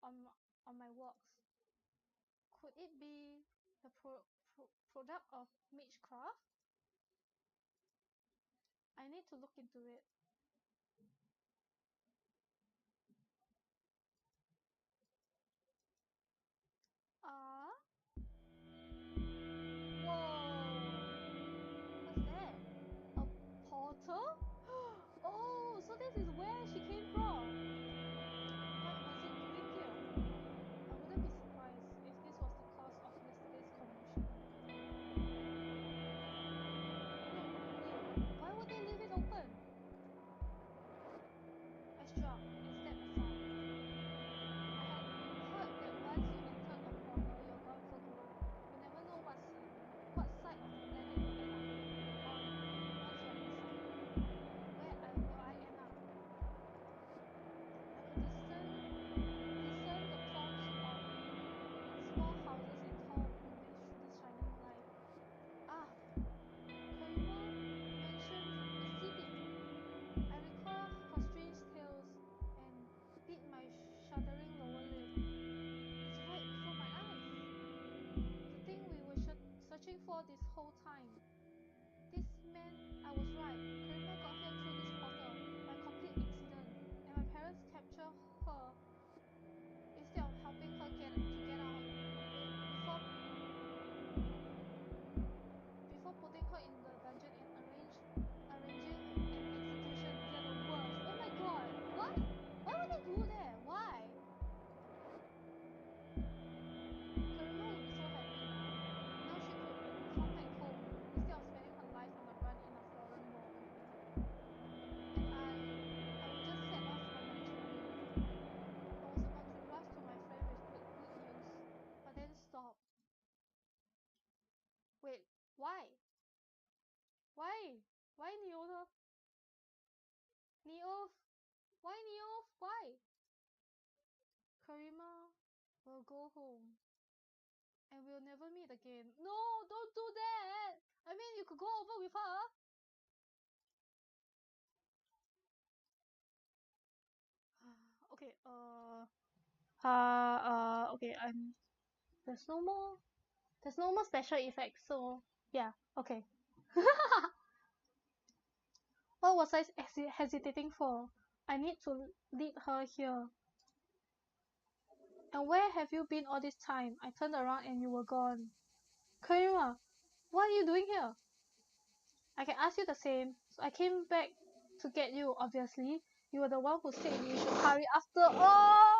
on my walks. Could it be the product of Magecraft? I need to look into it. Ah? Whoa! What's that? A portal? Oh, so this is where she came from. What was it doing here? I wouldn't be surprised if this was the cause of yesterday's commotion. Wait, why would they leave it open? I shrugged and stepped aside. I had heard that once you entered a portal, you're gone for good. You never know what side of the planet you'll end up on once you're inside. Where will I end up? I could discern the forms of small houses and tall buildings through the shining light. Ah, Karima mentioned a city. I recall her strange tales and bit my shuddering lower lip. It's right before my eyes. The thing we were searching for this whole time. This meant I was right. Karima got here through this portal by complete accident, and my parents captured her instead of helping her get out before putting her in the dungeon and arranging an execution. They're the worst. Oh my god. What? Why would they do that? Why? Karima would be so happy now. Now she could come back home instead of spending her life on the run in a foreign world. And I would just set off on my journey. I was about to rush to my friend with good news, but then stop. Wait, why? Why? Why Neoth? Neoth? Why Neoth? Why? Karima will go home and we'll never meet again. No, don't do that! I mean, you could go over with her. Okay, okay, there's no more special effects, so, yeah, okay. What was I hesitating for? I need to lead her here. And where have you been all this time? I turned around and you were gone. Karima, what are you doing here? I can ask you the same. So I came back to get you, obviously. You were the one who said we should hurry after. Oh!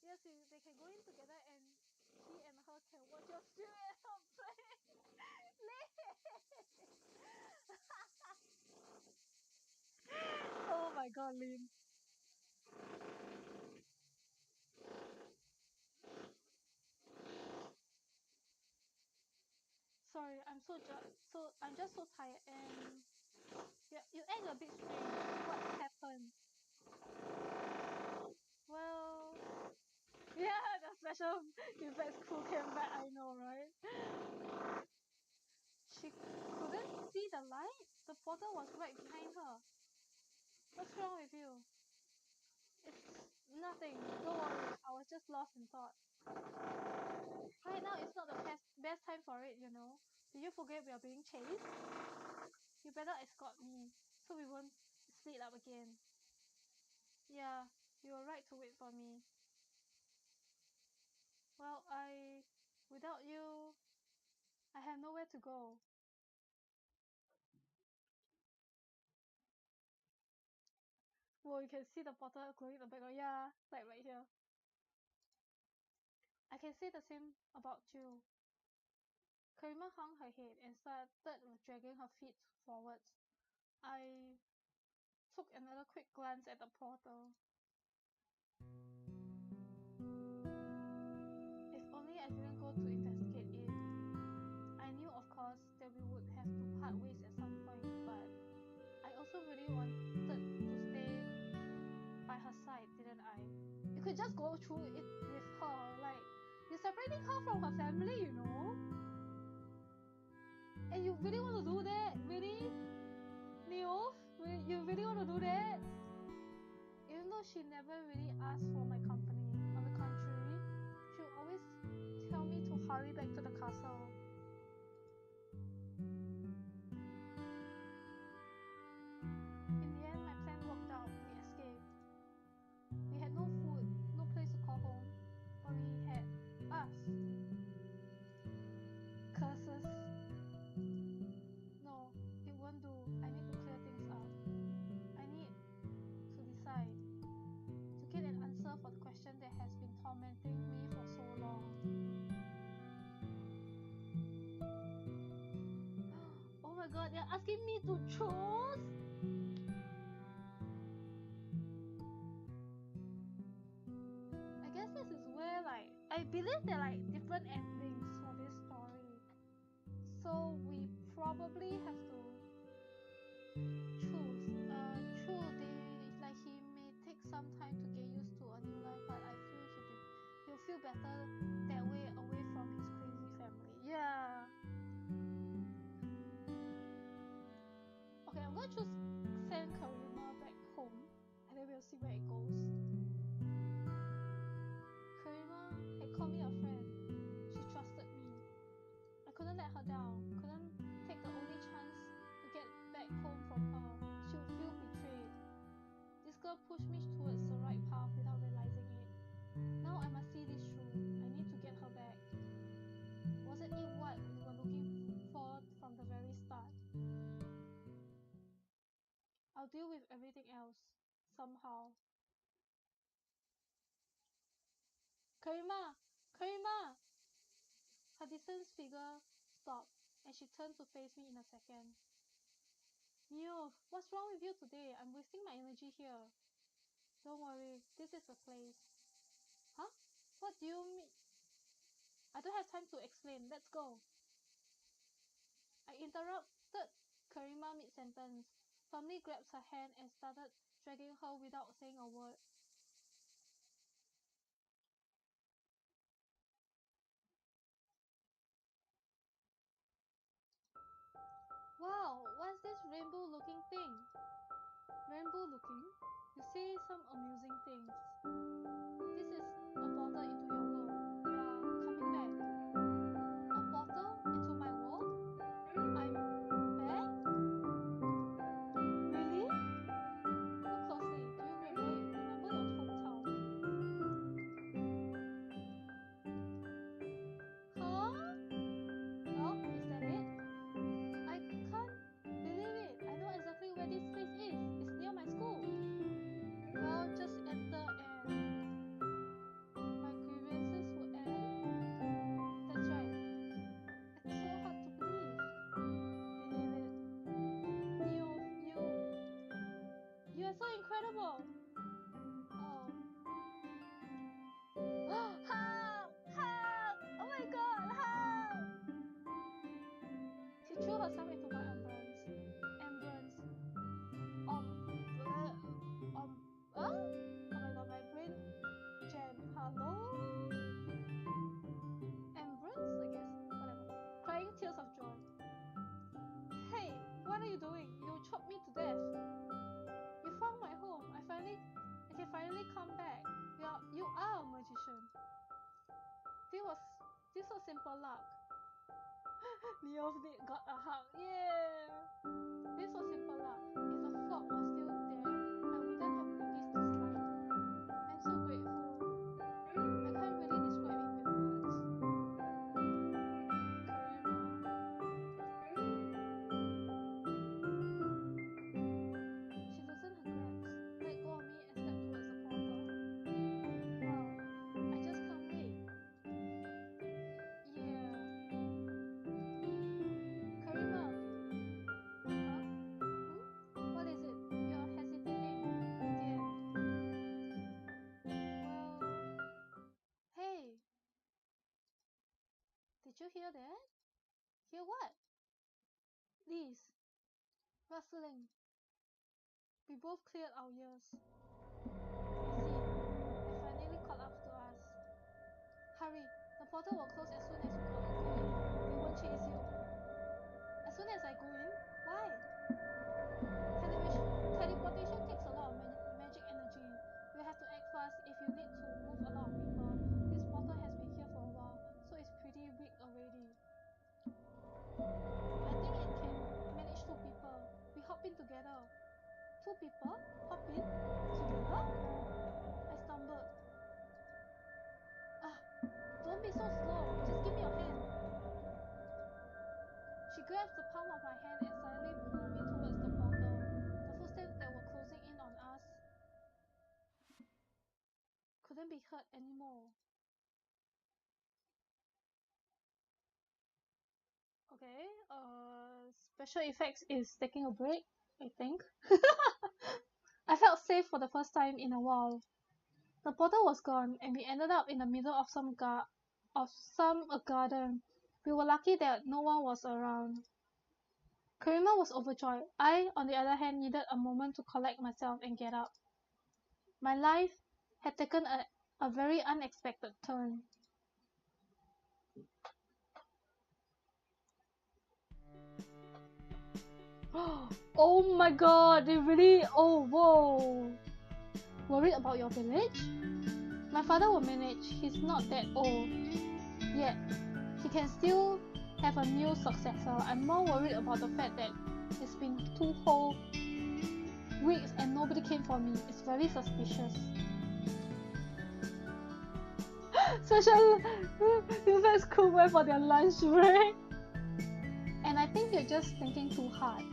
Yes, they can go in together and he and her can watch your stream and play. Oh my god, Lynn. Sorry, I'm just so tired and yeah, you act a bit strange. What happened? Well, yeah, the special effects crew came back, I know, right? She couldn't see the light. The portal was right behind her. What's wrong with you? It's nothing. Don't worry. I was just lost in thought. Right now, it's not the best time for it, you know. Did you forget we are being chased? You better escort me, so we won't split up again. Yeah, you were right to wait for me. Well, without you, I have nowhere to go. Well, you can see the portal glowing in the background. Yeah, like right here. I can say the same about you. Karima hung her head and started dragging her feet forwards. I took another quick glance at the portal. If only I didn't go to investigate it. I knew, of course, that we would have to part ways at some point, but I also really wanted to stay by her side, didn't I? You could just go through it with her, like, you're separating her from her family, you know? And you really want to do that? Really? Neoth? You really want to do that? Even though she never really asked for my company, on the contrary, she would always tell me to hurry back to the castle. In the end, my plan worked out. We escaped. We had no food, no place to call home, but we had us. Curses. No, it won't do. I need to clear things up. I need to decide. To get an answer for the question that has been tormenting me for so long. Oh my god, they're asking me to choose? I guess this is where, like, I believe there are like different endings for this story. So we probably have to choose. He may take some time to get used to a new life, but I feel he'll feel better that way away from his crazy family. Yeah. Okay, I'm gonna choose send Karima back home, and then we'll see where it goes. Karima had called me a friend. She trusted me. I couldn't let her down. Couldn't take the only chance to get back home from her. She would feel betrayed. This girl pushed me towards the right path without realizing it. Now I must see this through. I need to get her back. Wasn't it what we were looking for from the very start? I'll deal with everything else. Somehow. Karima! Karima! Her distant figure stopped, and she turned to face me in a second. Neoth, what's wrong with you today? I'm wasting my energy here. Don't worry, this is the place. Huh? What do you mean? I don't have time to explain. Let's go. I interrupted Karima mid-sentence, firmly grabbed her hand and started dragging her without saying a word. Wow, what's this rainbow-looking thing? Rainbow-looking? You say some amusing things. This is a portal into your world. We are coming back. A portal into my world? I'm back? Really? Look closely. Do you remember your hometown? Huh? Oh, is that it? I can't believe it. I know exactly where this so simple luck. Neoth got a hug. Yeah! This was simple luck. If the fog was still there, I wouldn't have noticed this light. I'm so grateful. I can't really describe it with words. She loosened her grasp, let go of me and stepped towards the portal. Wow, I just can't wait. Yeah. Karima. Huh? What is it? You're hesitating again. Well... Hey! Did you hear that? Hear what? These. Rustling. We both cleared our ears. I see. They finally caught up to us. Hurry. The portal will close as soon as you go in. They won't chase you. As soon as I go in? Why? Teleportation takes a lot of magic energy. You have to act fast if you need to move a lot of people. This portal has been here for a while, so it's pretty weak already. I think it can manage 2 people. We hop in together. 2 people? Hop in? Together? I stumbled. Don't be so slow. Just give me your hand. She grabbed the palm of my hand and suddenly pulled me towards the portal. The footsteps that were closing in on us couldn't be heard anymore. Okay, special effects is taking a break, I think. I felt safe for the first time in a while. The portal was gone, and we ended up in the middle of some garden. We were lucky that no one was around. Karima was overjoyed. I, on the other hand, needed a moment to collect myself and get up. My life had taken a very unexpected turn. Oh my god, they really... Oh, whoa. Worried about your village? My father will manage. He's not that old yet. He can still have a new successor. I'm more worried about the fact that it's been 2 whole weeks and nobody came for me. It's very suspicious. Special effects could wait for their lunch break. And I think you're just thinking too hard.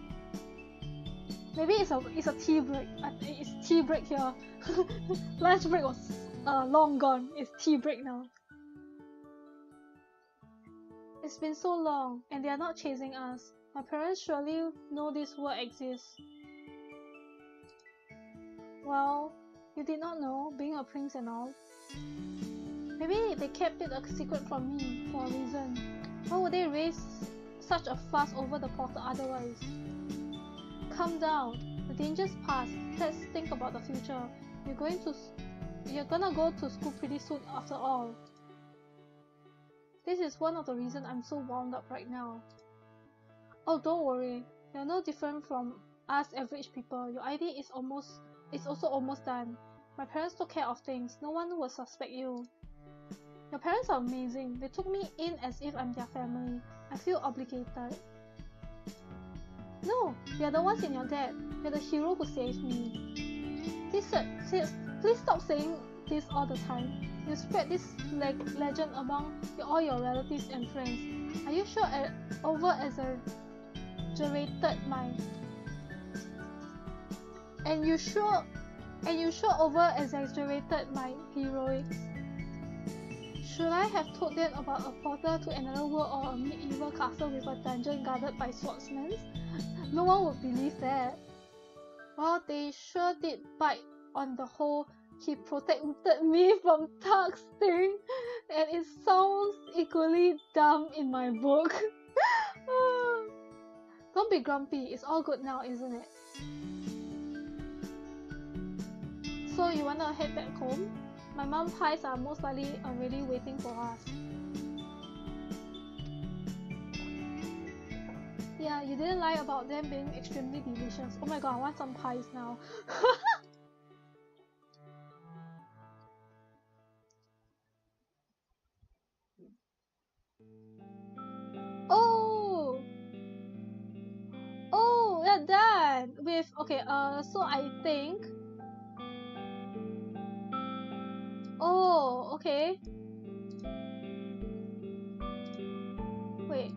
Maybe it's a tea break. I think it's tea break here. Lunch break was long gone. It's tea break now. It's been so long, and they are not chasing us. My parents surely know this world exists. Well, you did not know, being a prince and all. Maybe they kept it a secret from me for a reason. Why would they raise such a fuss over the portal otherwise? Calm down. The danger's past. Let's think about the future. You're gonna go to school pretty soon after all. This is one of the reasons I'm so wound up right now. Oh, don't worry. You're no different from us average people. Your ID is also almost done. My parents took care of things. No one will suspect you. Your parents are amazing. They took me in as if I'm their family. I feel obligated. No, you're the ones in your debt. You're the hero who saved me. Please stop saying this all the time. You spread this legend among all your relatives and friends. Are you sure over-exaggerated my... And you sure over-exaggerated my heroics? Should I have told them about a portal to another world or a medieval castle with a dungeon guarded by swordsmen? No one would believe that. Well, they sure did bite on the whole he protected me from Tuck's thing, and it sounds equally dumb in my book. Don't be grumpy, it's all good now, isn't it? So you wanna head back home? My mum pies are most likely already waiting for us. Yeah, you didn't lie about them being extremely delicious. Oh my god, I want some pies now. done with, okay, so I think, oh, okay, wait,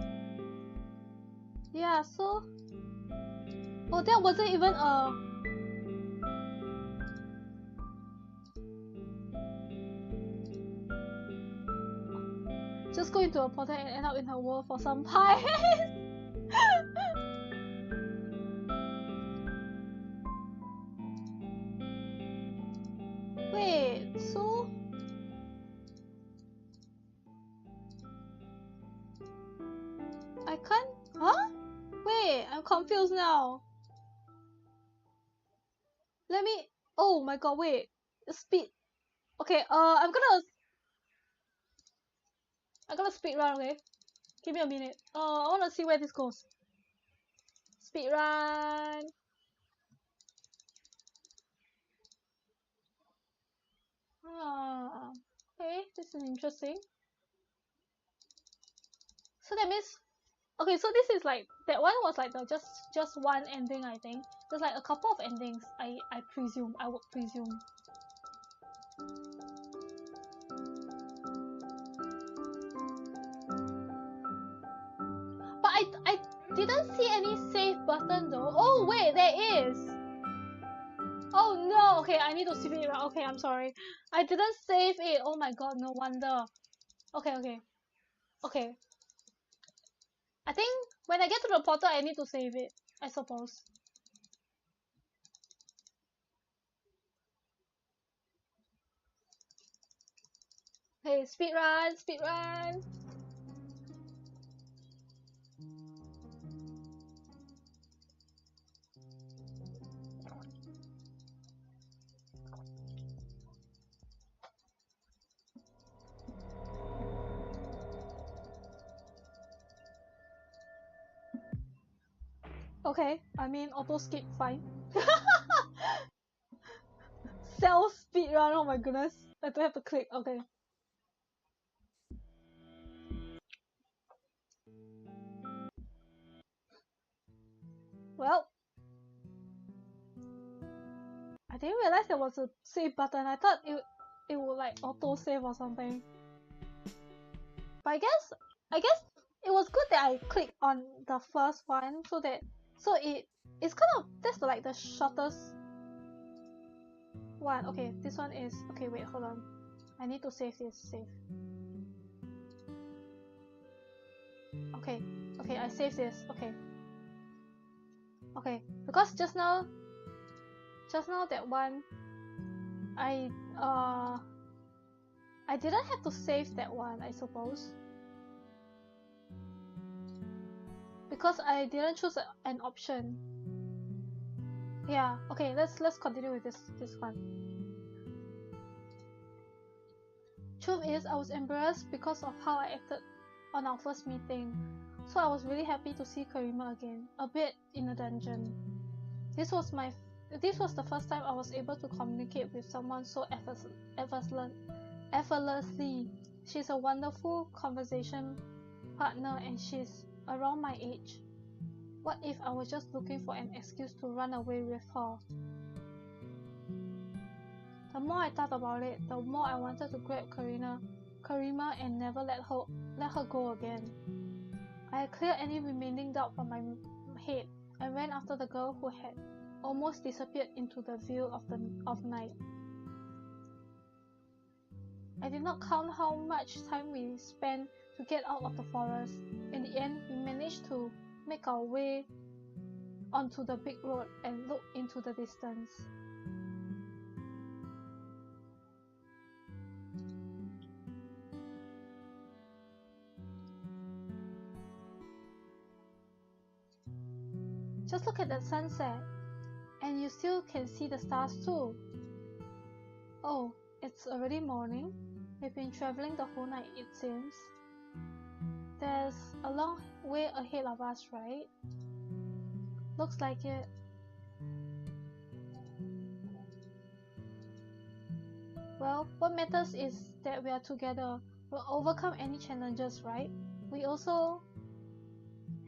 yeah, so, oh, that wasn't even just go into a portal and end up in her world for some pies. Wait, so I can't, huh? Wait, I'm confused now. Let me, oh my god, wait, speed. Okay, I'm gonna speed run, okay? Give me a minute. I wanna see where this goes. Speed run. Ah, okay, this is interesting. So that means, okay, so this is like, that one was like the just one ending, I think. There's like a couple of endings, I presume, I would presume. But I didn't see any save button though. Oh wait, there is. Oh no, okay, I need to save it. Okay, I'm sorry. I didn't save it. Oh my god, no wonder. Okay. I think when I get to the portal, I need to save it, I suppose. Hey, speed run. Okay, I mean auto skip, fine. Self speed run, oh my goodness. I don't have to click, okay. Well, I didn't realize there was a save button. I thought it would like auto save or something. But I guess it was good that I clicked on the first one so it's kind of, that's like the shortest one. Okay, this one is, okay, wait, hold on. I need to save this, save. Okay, I saved this, okay. Okay, because just now that one, I didn't have to save that one, I suppose. Because I didn't choose an option. Yeah, okay, let's continue with this one. Truth is, I was embarrassed because of how I acted on our first meeting, so I was really happy to see Karima again, a bit in a dungeon. This was the first time I was able to communicate with someone so effortlessly. She's a wonderful conversation partner and she's around my age. What if I was just looking for an excuse to run away with her? The more I thought about it, the more I wanted to grab Karima and never let her go again. I cleared any remaining doubt from my head and ran after the girl who had almost disappeared into the veil of night. I did not count how much time we spent to get out of the forest. In the end, we managed to make our way onto the big road and look into the distance. Just look at that sunset, and you still can see the stars too. Oh, it's already morning. We've been traveling the whole night, it seems. There's a long way ahead of us, right? Looks like it. Well, what matters is that we are together. We'll overcome any challenges, right? We also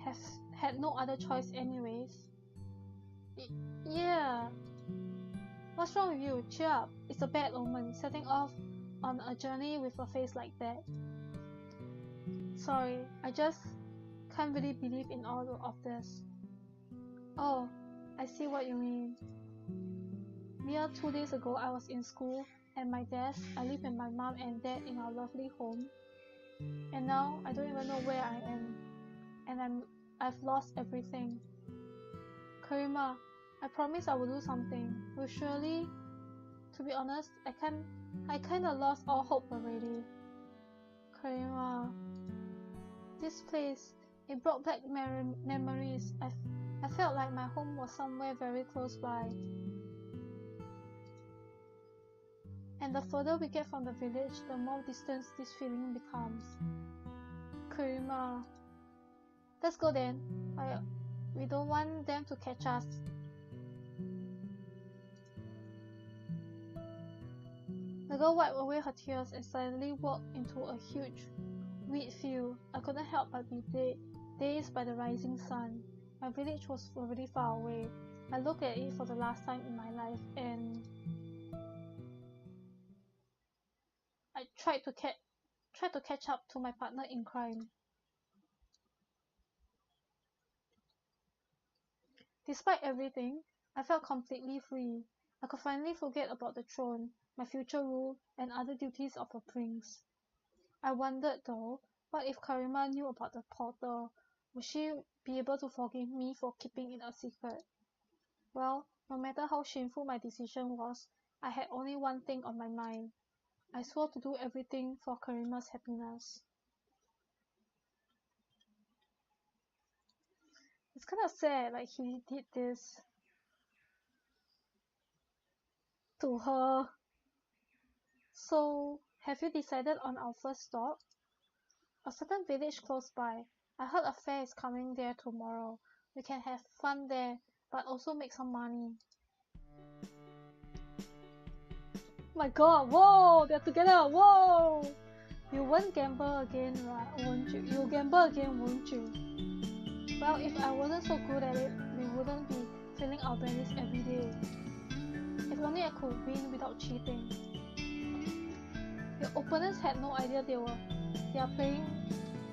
have had no other choice anyways. Yeah. What's wrong with you? Cheer up. It's a bad omen, setting off on a journey with a face like that. Sorry, I just can't really believe in all of this. Oh, I see what you mean. Mere 2 days ago, I was in school, at my desk. I live with my mom and dad in our lovely home. And now, I don't even know where I am. And I've lost everything. Karima, I promise I will do something. Will surely... To be honest, I kinda lost all hope already. Karima... This place, it brought back memories. I felt like my home was somewhere very close by. And the further we get from the village, the more distant this feeling becomes. Karima... Let's go then. We don't want them to catch us. The girl wiped away her tears and silently walked into a huge wheat field. I couldn't help but be dazed by the rising sun. My village was already far away. I looked at it for the last time in my life, and I tried to catch up to my partner in crime. Despite everything, I felt completely free. I could finally forget about the throne, my future rule, and other duties of a prince. I wondered though, what if Karima knew about the portal? Would she be able to forgive me for keeping it a secret? Well, no matter how shameful my decision was, I had only one thing on my mind. I swore to do everything for Karima's happiness. It's kind of sad, like he did this to her. So, have you decided on our first stop? A certain village close by. I heard a fair is coming there tomorrow. We can have fun there, but also make some money. My god, whoa, they're together, whoa! You won't gamble again, right? Won't you? You'll gamble again, won't you? Well, if I wasn't so good at it, we wouldn't be filling our bellies every day. If only I could win without cheating. Your opponents had no idea they are playing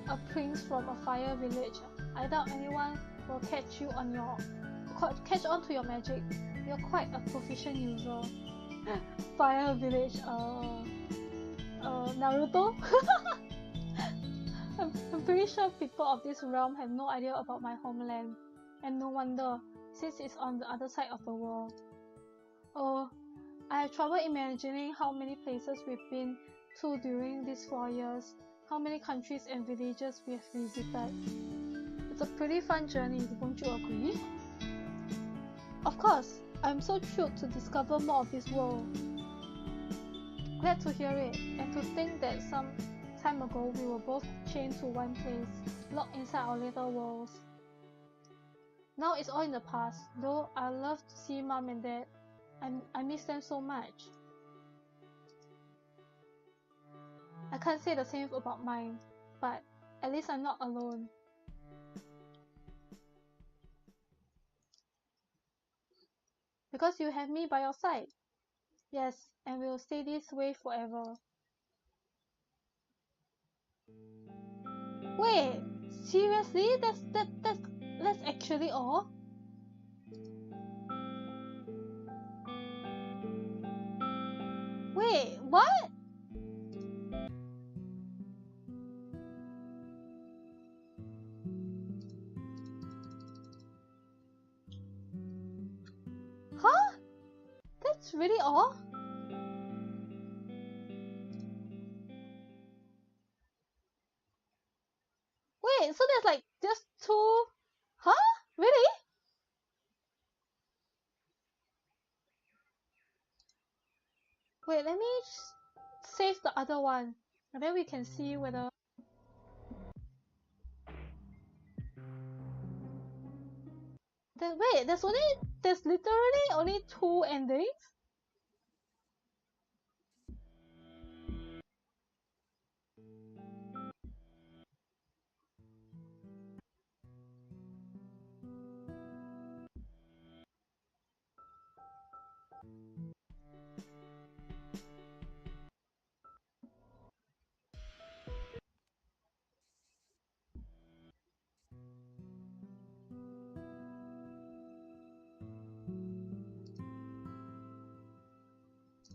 a prince from a fire village. I doubt anyone will catch on to your magic. You're quite a proficient user. Fire village, Naruto? I'm pretty sure people of this realm have no idea about my homeland. And no wonder, since it's on the other side of the world. Oh, I have trouble imagining how many places we've been to during these 4 years, how many countries and villages we have visited. It's a pretty fun journey, won't you agree? Of course, I'm so thrilled to discover more of this world. Glad to hear it, and to think that some time ago we were both chained to one place, locked inside our little worlds. Now it's all in the past, though I love to see mom and dad. I miss them so much. I can't say the same about mine, but at least I'm not alone. Because you have me by your side. Yes, and we'll stay this way forever. Wait, seriously? That's actually all? Wait, what? Huh? That's really all? Wait, so there's like just two... Huh? Really? Wait, let me save the other one, and then we can see whether... Wait, there's literally only 2 endings?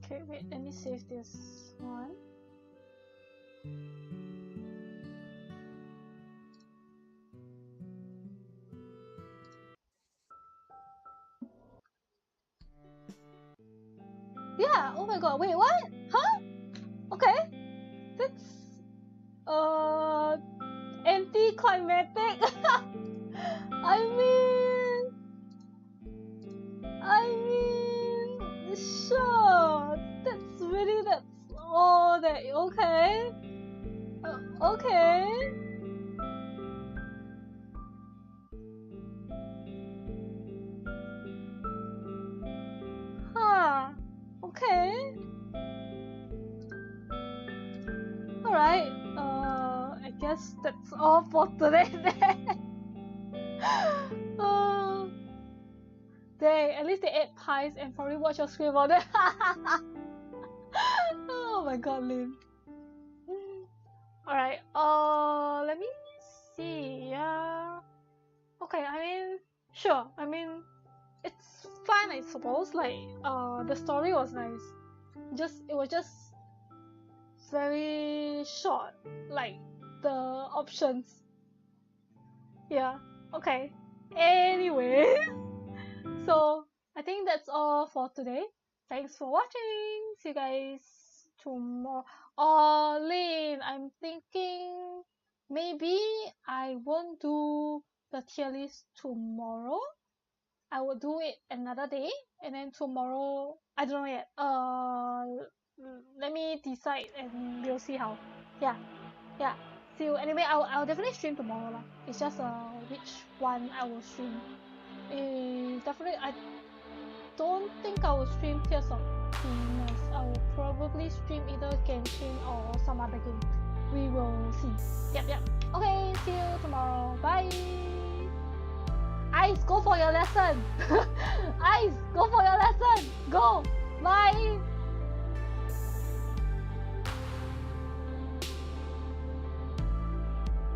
Okay, wait, let me save this one. Yeah, oh my god, wait, what? Huh? Okay, that's anticlimactic. I mean, sure, that's all that, okay, okay, huh, okay, alright, I guess that's all for today then. uh, Dang, at least they ate pies and probably watch your screen on it. Oh my god, Lynn. Alright, let me see, okay, I mean, sure, I mean, it's fun, I suppose, like, the story was nice, it was just very short, like, the options, yeah, okay, anyway, so, I think that's all for today. Thanks for watching. See you guys tomorrow. Oh, Lynn, I'm thinking maybe I won't do the tier list tomorrow. I will do it another day, and then tomorrow, I don't know yet. Let me decide and we'll see how. Yeah, yeah. See you. Anyway, I'll definitely stream tomorrow lah. It's just which one I will stream. Definitely, I don't think I will stream Tears of Venus. I will probably stream either Genshin or some other game. We will see. Yep. Okay, see you tomorrow. Bye. Ice, go for your lesson. Ice, go for your lesson. Go. Bye.